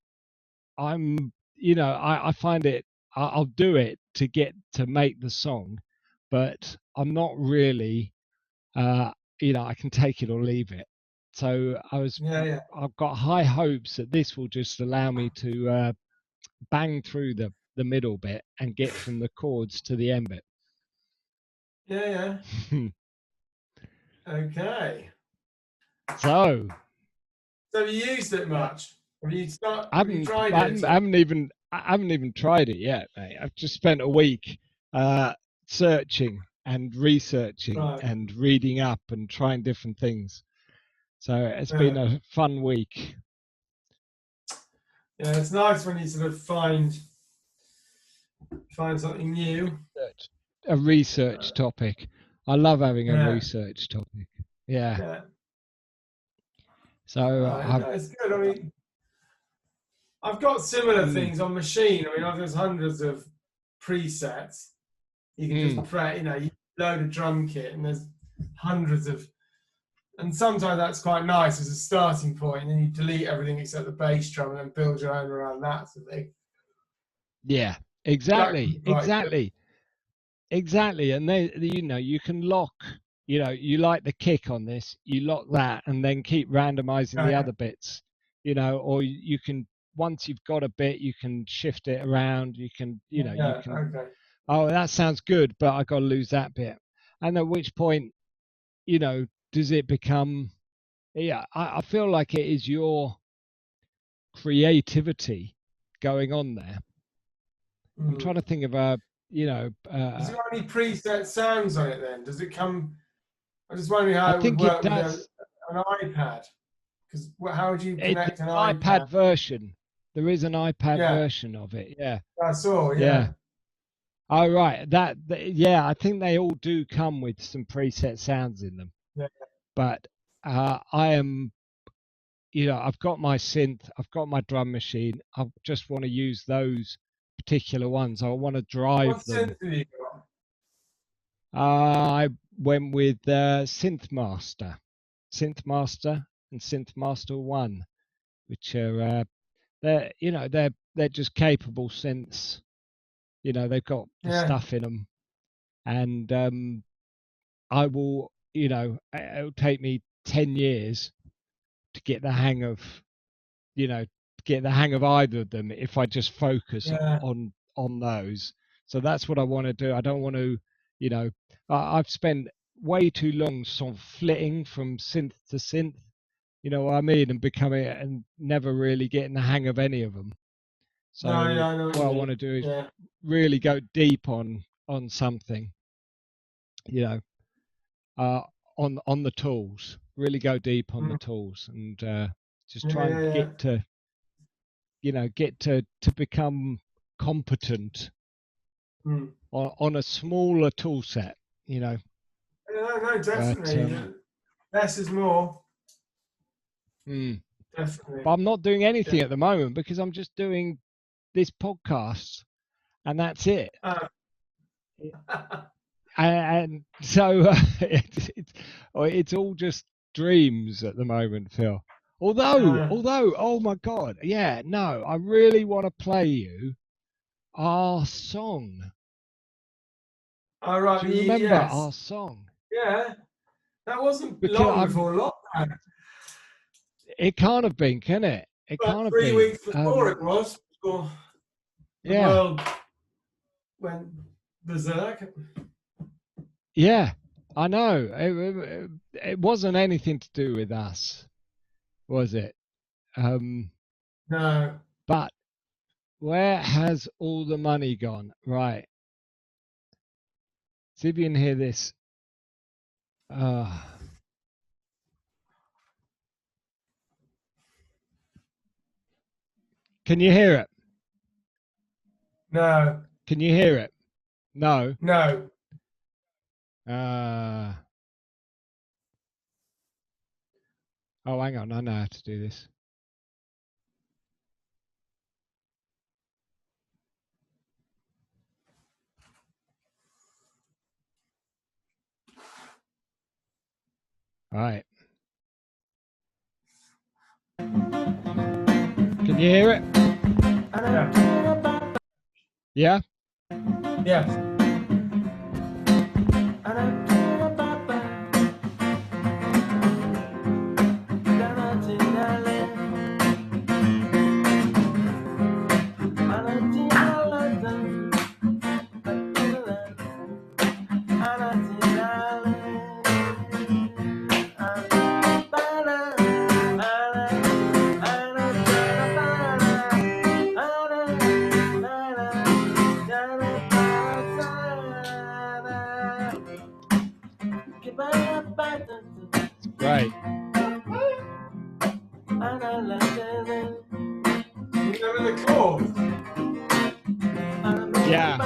[SPEAKER 2] I'm, you know, I find it, I'll do it to get to make the song, but I'm not really, uh, you know, I can take it or leave it. So
[SPEAKER 1] Yeah, yeah.
[SPEAKER 2] I've got high hopes that this will just allow me to bang through the middle bit and get from the chords to the end bit.
[SPEAKER 1] Yeah, yeah. Okay.
[SPEAKER 2] So
[SPEAKER 1] So have you used it much? Have you tried
[SPEAKER 2] I
[SPEAKER 1] it?
[SPEAKER 2] haven't even tried it yet, mate. I've just spent a week uh, searching and researching
[SPEAKER 1] Right.
[SPEAKER 2] and reading up and trying different things. So it's been
[SPEAKER 1] Yeah.
[SPEAKER 2] a fun week.
[SPEAKER 1] Yeah, it's nice when you sort of find Find something new.
[SPEAKER 2] A research topic. I love having a
[SPEAKER 1] Yeah.
[SPEAKER 2] research topic. Yeah.
[SPEAKER 1] Yeah.
[SPEAKER 2] So
[SPEAKER 1] It's good. I mean, I've got similar things on machine. I mean, there's hundreds of presets. You can just press, you load a drum kit, and there's hundreds of, and sometimes that's quite nice as a starting point, and then you delete everything except the bass drum, and then build your own around that sort of thing.
[SPEAKER 2] Yeah, exactly. And they, you can lock. You like the kick on this, you lock that, and then keep randomizing the other bits. Or you can, once you've got a bit, you can shift it around. You can, you can.
[SPEAKER 1] Okay.
[SPEAKER 2] Oh, that sounds good, but I got to lose that bit. And at which point, does it become? Yeah, I feel like it is your creativity going on there. I'm trying to think of a,
[SPEAKER 1] Does it got any preset sounds on it then? Does it come? I just wondering how it would work with an iPad. Because how would you connect an iPad
[SPEAKER 2] version? There is an iPad version of it. Yeah.
[SPEAKER 1] I saw. Yeah.
[SPEAKER 2] Oh right, yeah. I think they all do come with some preset sounds in them.
[SPEAKER 1] Yeah.
[SPEAKER 2] But I am, I've got my synth, I've got my drum machine. I just want to use those particular ones. I want to drive
[SPEAKER 1] what
[SPEAKER 2] them.
[SPEAKER 1] What synth have you got?
[SPEAKER 2] I went with Synthmaster and Synthmaster 1, which are they're just capable synths. They've got the stuff in them, and I will, it'll take me 10 years to get the hang of, either of them if I just focus on those. So that's what I want to do. I don't want to, I've spent way too long sort of flitting from synth to synth, you know what I mean, and never really getting the hang of any of them. So what I want to do is really go deep on something, on the tools, really go deep on the tools, and just try and get to become competent on a smaller tool set,
[SPEAKER 1] No, definitely. Less is more. Definitely.
[SPEAKER 2] But I'm not doing anything at the moment because I'm just doing this podcast, and that's it. And so it's all just dreams at the moment, Phil. Although, oh my God, I really want to play you our song.
[SPEAKER 1] All right,
[SPEAKER 2] do you remember our song?
[SPEAKER 1] Yeah, that wasn't long before lockdown.
[SPEAKER 2] It can't have been, can it? It can't have been.
[SPEAKER 1] 3 weeks before it was. Before the world went berserk.
[SPEAKER 2] Yeah, I know. It wasn't anything to do with us, was it?
[SPEAKER 1] No.
[SPEAKER 2] But where has all the money gone? Right. See if you can hear this. Can you hear it?
[SPEAKER 1] No.
[SPEAKER 2] Can you hear it? No.
[SPEAKER 1] No.
[SPEAKER 2] Oh, hang on. I know how to do this. All right. Can you hear it? Yeah?
[SPEAKER 1] Yeah.
[SPEAKER 2] Right.
[SPEAKER 1] Remember the chord?
[SPEAKER 2] Yeah.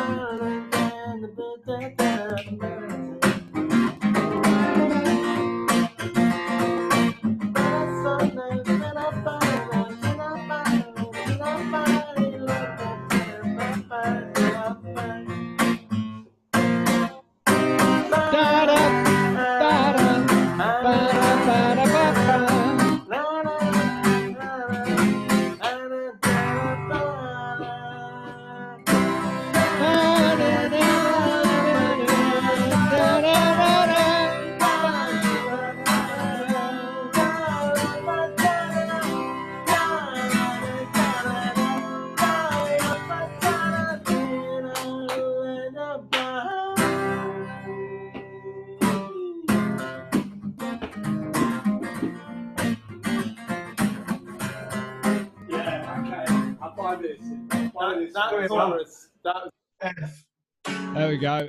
[SPEAKER 1] That chorus. That was F.
[SPEAKER 2] There we go.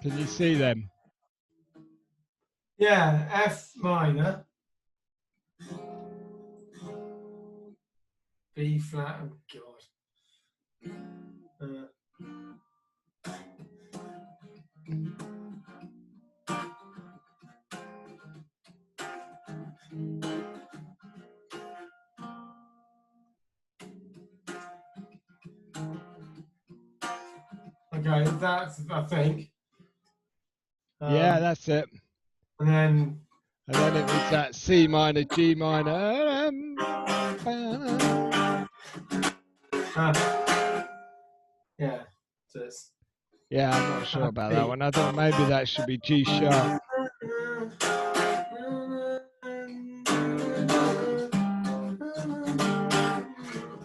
[SPEAKER 2] Can you see them?
[SPEAKER 1] Yeah, F minor. B flat. Oh God. Okay, that's, I think.
[SPEAKER 2] Yeah, that's it.
[SPEAKER 1] And then
[SPEAKER 2] it was that C minor, G minor.
[SPEAKER 1] Yeah, just.
[SPEAKER 2] Yeah, I'm not sure about that one. I thought maybe that should be G sharp.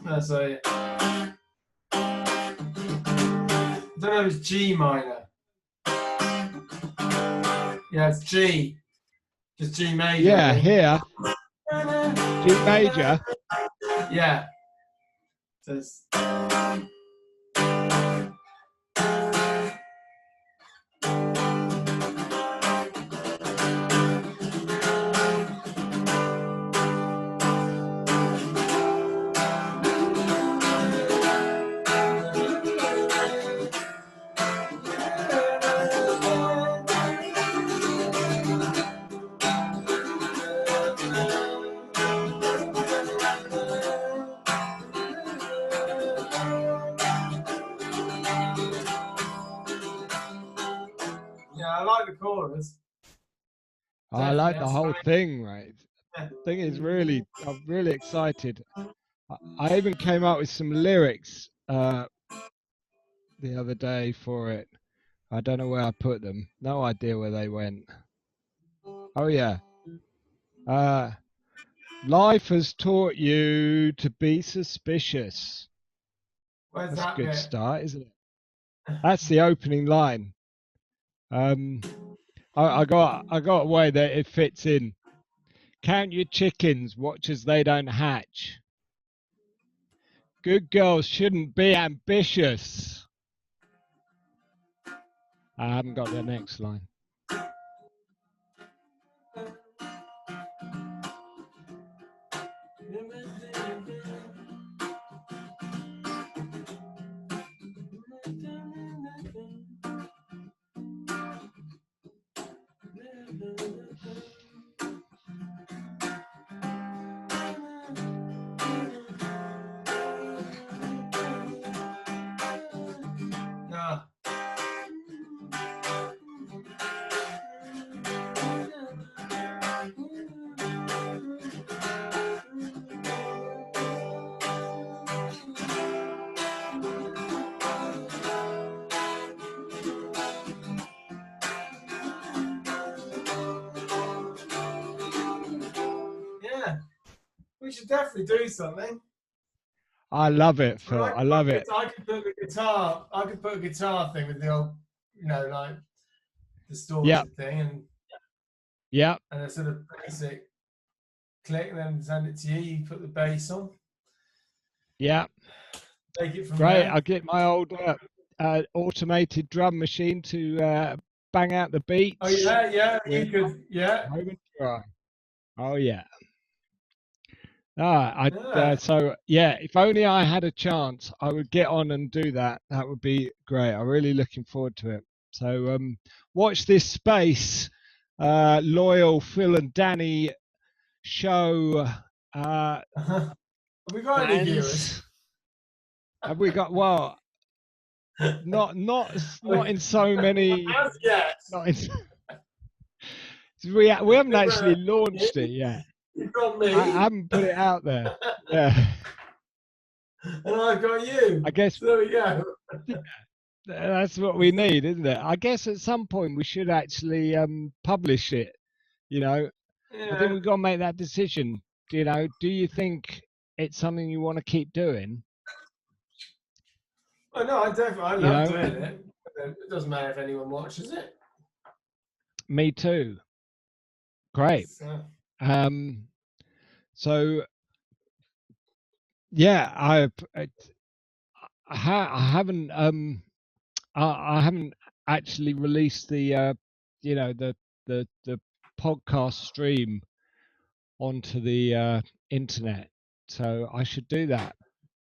[SPEAKER 1] That's a. I don't know if it's G minor. Yeah, it's G. Just G major.
[SPEAKER 2] Yeah, here. G major.
[SPEAKER 1] Yeah. Just. Yeah, I like the chorus.
[SPEAKER 2] I like the whole thing, right? The thing is really, I'm really excited. I even came up with some lyrics the other day for it. I don't know where I put them. No idea where they went. Oh yeah. Life has taught you to be suspicious.
[SPEAKER 1] Where's
[SPEAKER 2] That's a
[SPEAKER 1] that
[SPEAKER 2] good
[SPEAKER 1] bit?
[SPEAKER 2] start, isn't it? That's the opening line. I got a way that it fits in. Count your chickens, watch as they don't hatch. Good girls shouldn't be ambitious. I haven't got the next line.
[SPEAKER 1] No. Yeah, we should definitely do something.
[SPEAKER 2] I love it, Phil. I love it.
[SPEAKER 1] I could put the guitar. I could put a guitar thing with the old, like distorted thing, and a sort of basic click, and then send it to you. You put the bass on.
[SPEAKER 2] Yeah.
[SPEAKER 1] Take it from
[SPEAKER 2] Great.
[SPEAKER 1] there.
[SPEAKER 2] I'll get my old automated drum machine to bang out the beats.
[SPEAKER 1] Oh yeah. You could, yeah.
[SPEAKER 2] Oh yeah. So yeah, if only I had a chance, I would get on and do that. That would be great. I'm really looking forward to it. So watch this space, loyal Phil and Danny show.
[SPEAKER 1] Have we got any viewers?
[SPEAKER 2] Have we got? Well, not in so many.
[SPEAKER 1] As yet.
[SPEAKER 2] Not in, we haven't actually launched it yet.
[SPEAKER 1] You've got me.
[SPEAKER 2] I haven't put it out there. Yeah.
[SPEAKER 1] And I've got you.
[SPEAKER 2] I guess.
[SPEAKER 1] So there we go.
[SPEAKER 2] That's what we need, isn't it? I guess at some point we should actually publish it.
[SPEAKER 1] Yeah.
[SPEAKER 2] I think we've got to make that decision. Do you think it's something you want to keep doing?
[SPEAKER 1] Oh no, I love doing it. It doesn't matter if anyone watches it.
[SPEAKER 2] Me too. Great. So Yeah, I haven't I haven't actually released the the podcast stream onto the internet, so I should do that.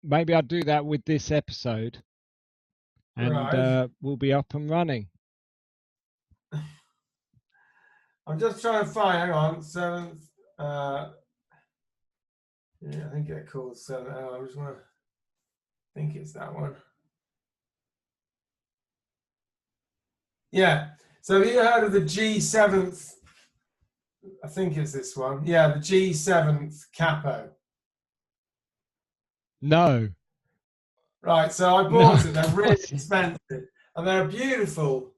[SPEAKER 2] Maybe I'll do that with this episode, and
[SPEAKER 1] Right.
[SPEAKER 2] we'll be up and running.
[SPEAKER 1] I'm just trying to find. Hang on. Seventh. Yeah, I think they're called seven. I just want to think it's that one. Yeah. So have you heard of the G7th? I think it's this one. Yeah, the G7th capo.
[SPEAKER 2] No.
[SPEAKER 1] Right. So I
[SPEAKER 2] No.
[SPEAKER 1] bought it. They're really
[SPEAKER 2] What's it?
[SPEAKER 1] expensive, and they're beautiful.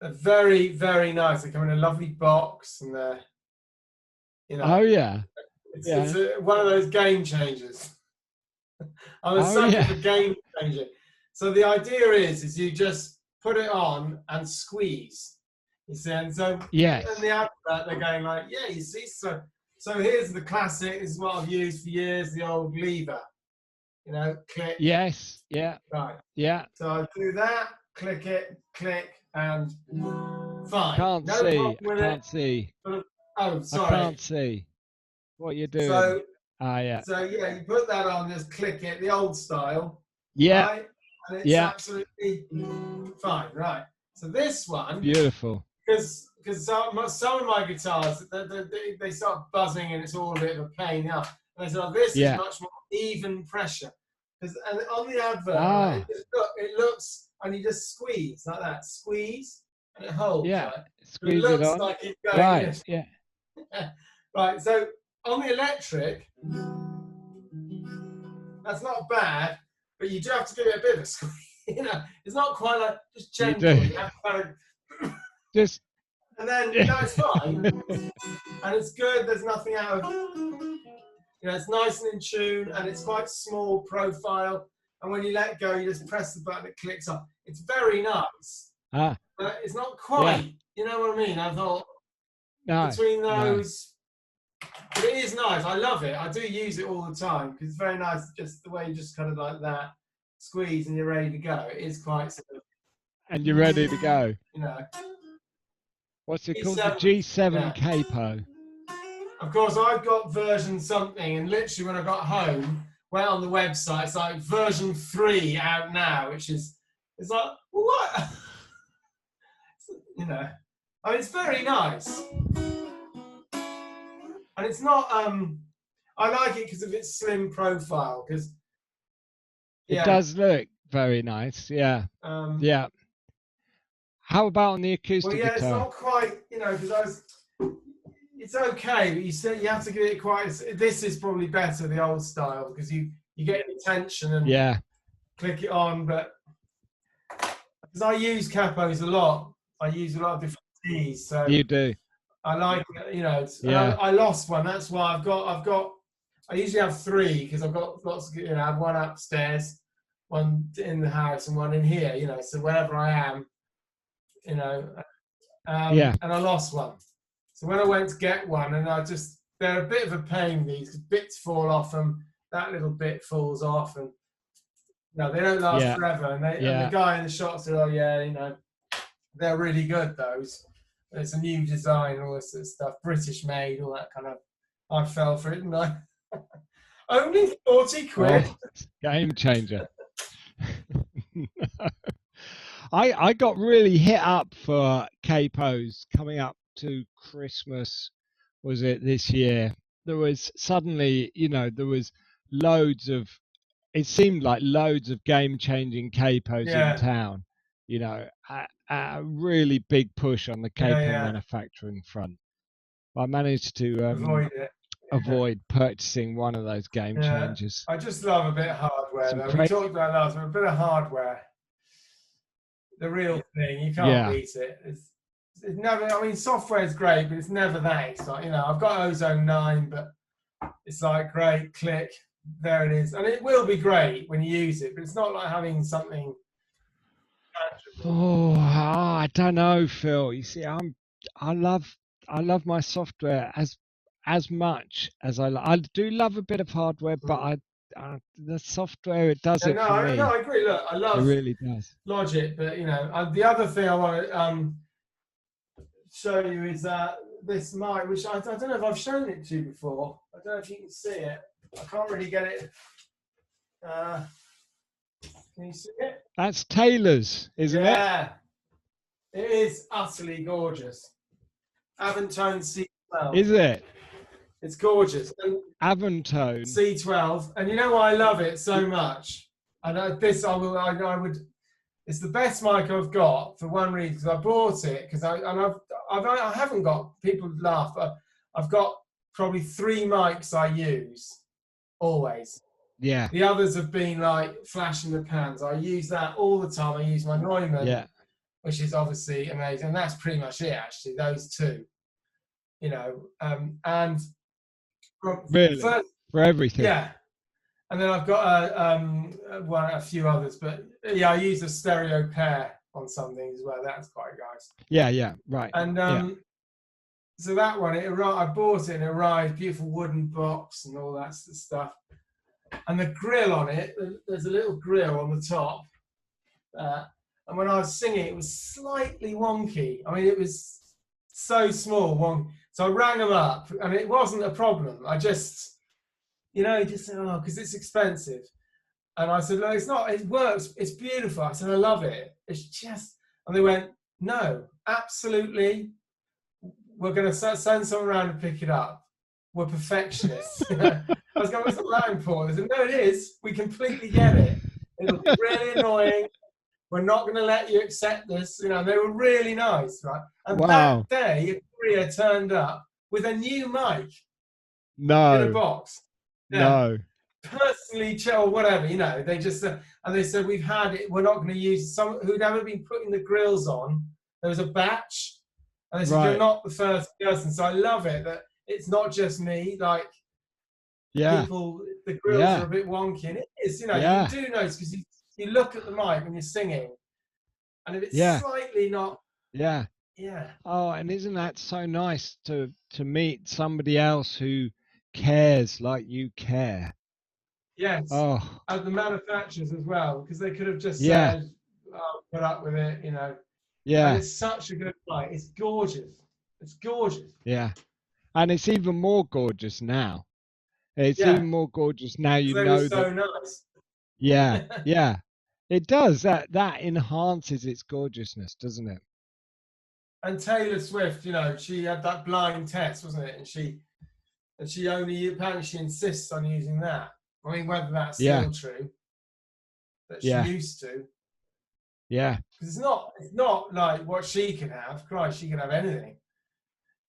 [SPEAKER 1] They're very, very nice. They come in a lovely box, and they're,
[SPEAKER 2] Oh yeah.
[SPEAKER 1] it's one of those game changers. I'm a sucker for game changer. So the idea is you just put it on and squeeze. You see, and so
[SPEAKER 2] Yes.
[SPEAKER 1] in the advert they're going like, yeah, you see, so here's the classic. This is what I've used for years. The old lever, click.
[SPEAKER 2] Yes. Yeah.
[SPEAKER 1] Right.
[SPEAKER 2] Yeah.
[SPEAKER 1] So I do that, click it, click, and fine.
[SPEAKER 2] Can't
[SPEAKER 1] no
[SPEAKER 2] see.
[SPEAKER 1] problem with
[SPEAKER 2] Can't
[SPEAKER 1] it.
[SPEAKER 2] see.
[SPEAKER 1] Oh, sorry.
[SPEAKER 2] I can't see what you're doing.
[SPEAKER 1] So
[SPEAKER 2] yeah.
[SPEAKER 1] So yeah, you put that on, just click it, the old style.
[SPEAKER 2] Yeah.
[SPEAKER 1] Right? And it's absolutely fine, right? So this one,
[SPEAKER 2] beautiful.
[SPEAKER 1] Because some of my guitars, they start buzzing and it's all a bit of a pain up. And I said, oh, this is much more even pressure. And on the advert, right, it looks, and you just squeeze like that, squeeze, and it holds.
[SPEAKER 2] Yeah,
[SPEAKER 1] right?
[SPEAKER 2] squeeze
[SPEAKER 1] it looks
[SPEAKER 2] on.
[SPEAKER 1] like it's going.
[SPEAKER 2] Right. Yeah.
[SPEAKER 1] Right. So on the electric, that's not bad, but you do have to give it a bit of a squeeze. It's not quite like just gentle. You have to kind of
[SPEAKER 2] just.
[SPEAKER 1] And then it's fine, and it's good. There's nothing out of. It's nice and in tune, and it's quite small profile. And when you let go, you just press the button, it clicks on. It's very nice. But it's not quite. You know what I mean? I thought between those. But it is nice. I love it. I do use it all the time because it's very nice. Just the way you just kind of like that, squeeze and you're ready to go. It is quite sort of.
[SPEAKER 2] And you're ready to go. What's it called? The G7 capo.
[SPEAKER 1] Of course, I've got version something, and literally when I got home, went on the website. It's like version 3 out now, which is it's like what? I mean, it's very nice. And it's not, I like it because of its slim profile, because
[SPEAKER 2] it does look very nice, yeah. Yeah. How about on the acoustic guitar?
[SPEAKER 1] It's not quite, because it's okay, but you have to give it quite, this is probably better, the old style, because you get the tension and click it on, but, because I use capos a lot. I use a lot of different keys, so.
[SPEAKER 2] You do.
[SPEAKER 1] I like, I lost one. That's why I usually have 3 because I've got lots of, I have one upstairs, one in the house and one in here, so wherever I am, and I lost one. So when I went to get one, and they're a bit of a pain, these, because bits fall off them, that little bit falls off, and they don't last forever. And, and the guy in the shop said, oh yeah, they're really good, those. It's a new design, all this sort of stuff, British made, all that kind of. I fell for it, didn't I? Only 40 quid.
[SPEAKER 2] Oh, game changer. I got really hit up for capos coming up to Christmas. Was it this year? There was suddenly, there was loads of. It seemed like loads of game-changing capos in town. A really big push on the capo manufacturing front. I managed to avoid purchasing one of those game changers.
[SPEAKER 1] I just love a bit of hardware, though. We talked about last time, a bit of hardware. The real thing, you can't beat it. It's never, I mean, software is great, but it's never that exciting. I've got Ozone 9, but it's like, great, click, there it is. And it will be great when you use it, but it's not like having something.
[SPEAKER 2] Oh, I don't know, Phil. You see, I love my software as much as I do love a bit of hardware, but the software, it does
[SPEAKER 1] Yeah,
[SPEAKER 2] it for me.
[SPEAKER 1] no, I agree. Look, I
[SPEAKER 2] It
[SPEAKER 1] love
[SPEAKER 2] really does.
[SPEAKER 1] Logic, but the other thing I want to show you is this mic, which I don't know if I've shown it to you before. I don't know if you can see it. I can't really get it. Can you see it?
[SPEAKER 2] That's Taylor's, isn't it?
[SPEAKER 1] Yeah, it is utterly gorgeous. Aventone C12.
[SPEAKER 2] Is it?
[SPEAKER 1] It's gorgeous. And
[SPEAKER 2] Aventone.
[SPEAKER 1] C12, and you know why I love it so much. And I would. It's the best mic I've got for one reason, because I bought it because I haven't got, people laugh, but I've got probably 3 mics I use always.
[SPEAKER 2] Yeah.
[SPEAKER 1] The others have been like flash in the pans. I use that all the time. I use my Neumann, which is obviously amazing. And that's pretty much it, actually, those 2. And
[SPEAKER 2] really? For everything?
[SPEAKER 1] Yeah. And then I've got a few others, but yeah, I use a stereo pair on some things as well. That's quite nice.
[SPEAKER 2] Yeah, right.
[SPEAKER 1] And so that one, I bought it and it arrived, beautiful wooden box and all that stuff. And the grill on it, there's a little grill on the top. And when I was singing, it was slightly wonky. I mean, it was so small. So I rang them up, and it wasn't a problem. I just because it's expensive. And I said, no, it's not, it works, it's beautiful. I said, I love it. It's just, and they went, no, absolutely. We're going to send someone around to pick it up. We're perfectionists. I was going, it's not that important. They said, no, it is. We completely get it. It'll be really annoying. We're not going to let you accept this. They were really nice, right? And that day, a courier turned up with a new mic in a box. Yeah.
[SPEAKER 2] No.
[SPEAKER 1] Personally, or whatever, they just and they said, we've had it, we're not going to use some who'd ever been putting the grills on. There was a batch, and they said, you're not the first person. So I love it that it's not just me, like people, the grills are a bit wonky, and it is, you do notice, because you look at the mic when you're singing, and if it's slightly not,
[SPEAKER 2] oh, and isn't that so nice to meet somebody else who cares like you care?
[SPEAKER 1] Yes.
[SPEAKER 2] Oh.
[SPEAKER 1] And the manufacturers as well, because they could have just said, put up with it,
[SPEAKER 2] Yeah.
[SPEAKER 1] And it's such a good mic. It's gorgeous. It's gorgeous.
[SPEAKER 2] Yeah. And it's even more gorgeous now. It's even more gorgeous now,
[SPEAKER 1] they were so nice.
[SPEAKER 2] Yeah, yeah. It does. That enhances its gorgeousness, doesn't it?
[SPEAKER 1] And Taylor Swift, she had that blind test, wasn't it? And she apparently she insists on using that. I mean, whether that's still true, that she used to.
[SPEAKER 2] Yeah.
[SPEAKER 1] Because it's not like what she can have. Christ, she can have anything.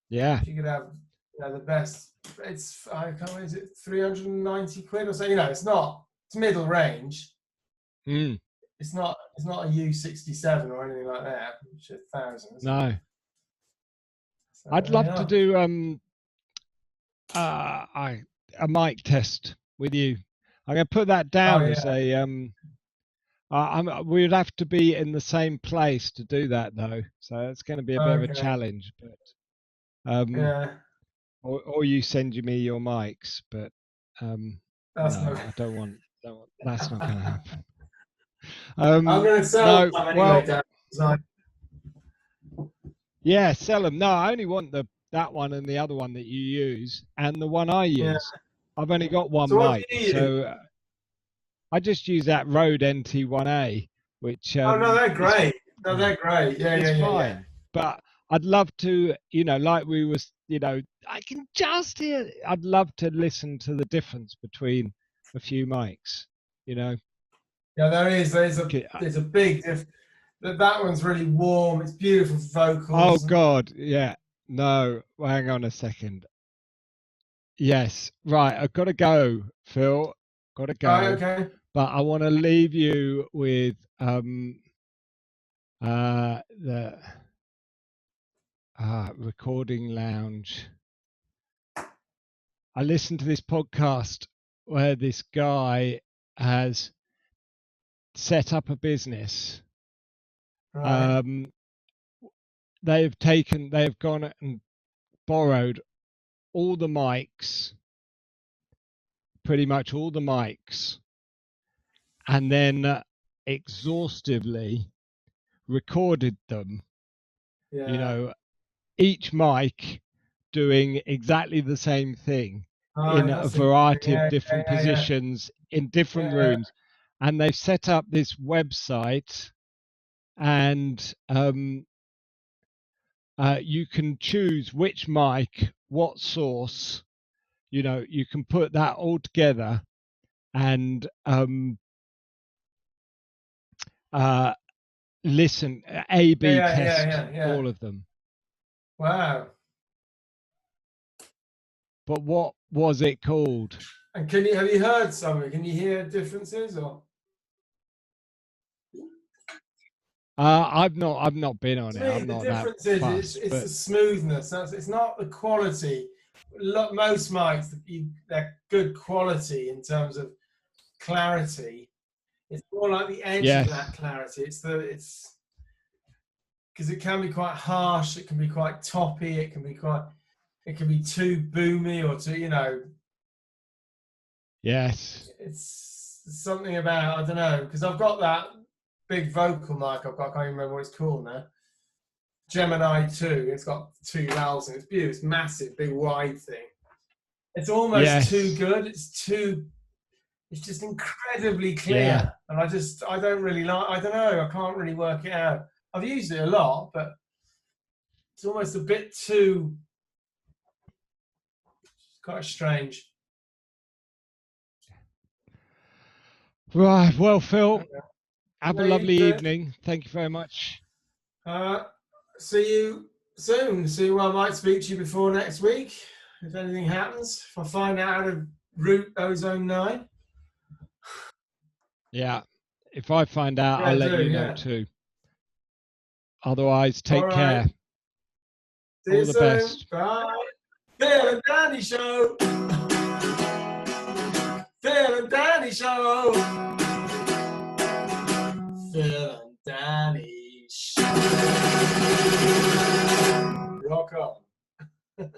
[SPEAKER 2] Yeah.
[SPEAKER 1] She could have, the best. It's, I can't remember, is it 390 quid or so? It's not. It's middle range. It's not a U67 or anything like that, which is thousands.
[SPEAKER 2] No. So, I'd love to do a mic test with you. I'm going to put that down as a we'd have to be in the same place to do that, though, so it's going to be a bit of a challenge. But or you send me your mics, but no, I don't want. That's not going to happen.
[SPEAKER 1] I'm going to sell them anyway, Dan.
[SPEAKER 2] Yeah, sell them. No, I only want that one and the other one that you use, and the one I use. Yeah. I've only got one mic, so I just use that Rode NT1A, which.
[SPEAKER 1] Oh no, they're great. No, they're great. Yeah,
[SPEAKER 2] it's fine. Yeah. But I'd love to, like we was, I can just hear. I'd love to listen to the difference between a few mics.
[SPEAKER 1] Yeah, there is. There's a big difference. That one's really warm. It's beautiful vocals.
[SPEAKER 2] Oh God, yeah. No, well, hang on a second. Yes, right. I've got to go, Phil. Got to go.
[SPEAKER 1] Oh, okay.
[SPEAKER 2] But I want to leave you with the recording lounge. I listened to this podcast where this guy has set up a business.
[SPEAKER 1] Right.
[SPEAKER 2] They've gone and borrowed all the mics pretty much all the mics and then exhaustively recorded them,
[SPEAKER 1] Yeah.
[SPEAKER 2] each mic doing exactly the same thing
[SPEAKER 1] Oh,
[SPEAKER 2] in a
[SPEAKER 1] that's
[SPEAKER 2] variety of
[SPEAKER 1] yeah,
[SPEAKER 2] different
[SPEAKER 1] yeah, yeah,
[SPEAKER 2] positions in different
[SPEAKER 1] yeah.
[SPEAKER 2] rooms. And they've set up this website, and you can choose which mic, what source, you can put that all together and listen,
[SPEAKER 1] Yeah,
[SPEAKER 2] A/B
[SPEAKER 1] yeah, yeah,
[SPEAKER 2] test
[SPEAKER 1] yeah, yeah.
[SPEAKER 2] all of them.
[SPEAKER 1] Wow.
[SPEAKER 2] But what was it called?
[SPEAKER 1] And have you heard something? Can you hear differences or?
[SPEAKER 2] I've not been on
[SPEAKER 1] To
[SPEAKER 2] it.
[SPEAKER 1] me,
[SPEAKER 2] I'm
[SPEAKER 1] the
[SPEAKER 2] not that
[SPEAKER 1] difference is
[SPEAKER 2] fussed,
[SPEAKER 1] it's
[SPEAKER 2] but
[SPEAKER 1] the smoothness. It's not the quality. Most mics, they're good quality in terms of clarity. It's more like the edge of that
[SPEAKER 2] yes,
[SPEAKER 1] clarity. It's because it can be quite harsh. It can be quite toppy. It can be too boomy or too.
[SPEAKER 2] yes,
[SPEAKER 1] It's something about, I don't know, because I've got that big vocal mic I can't even remember what it's called now. Gemini 2. It's got two valves and it's beautiful. It's massive, big wide thing. It's almost too
[SPEAKER 2] yes,
[SPEAKER 1] good. It's just incredibly
[SPEAKER 2] yeah,
[SPEAKER 1] clear. And I don't really I don't know, I can't really work it out. I've used it a lot, but it's almost a bit too, quite strange.
[SPEAKER 2] right. Well, Phil,
[SPEAKER 1] Okay.
[SPEAKER 2] have a
[SPEAKER 1] Yeah, you
[SPEAKER 2] lovely
[SPEAKER 1] too.
[SPEAKER 2] evening. Thank you very much.
[SPEAKER 1] See you soon. I might speak to you before next week if anything happens. If I find out how to route Ozone 9.
[SPEAKER 2] Yeah, if I find out, I'll
[SPEAKER 1] Yeah,
[SPEAKER 2] let
[SPEAKER 1] do,
[SPEAKER 2] you know
[SPEAKER 1] yeah.
[SPEAKER 2] too. Otherwise,
[SPEAKER 1] All
[SPEAKER 2] take
[SPEAKER 1] right.
[SPEAKER 2] care.
[SPEAKER 1] See you
[SPEAKER 2] All the
[SPEAKER 1] soon.
[SPEAKER 2] best.
[SPEAKER 1] Bye. Phil and Danny Show. Phil and Danny Show. Phil and Danny Show. Rock on.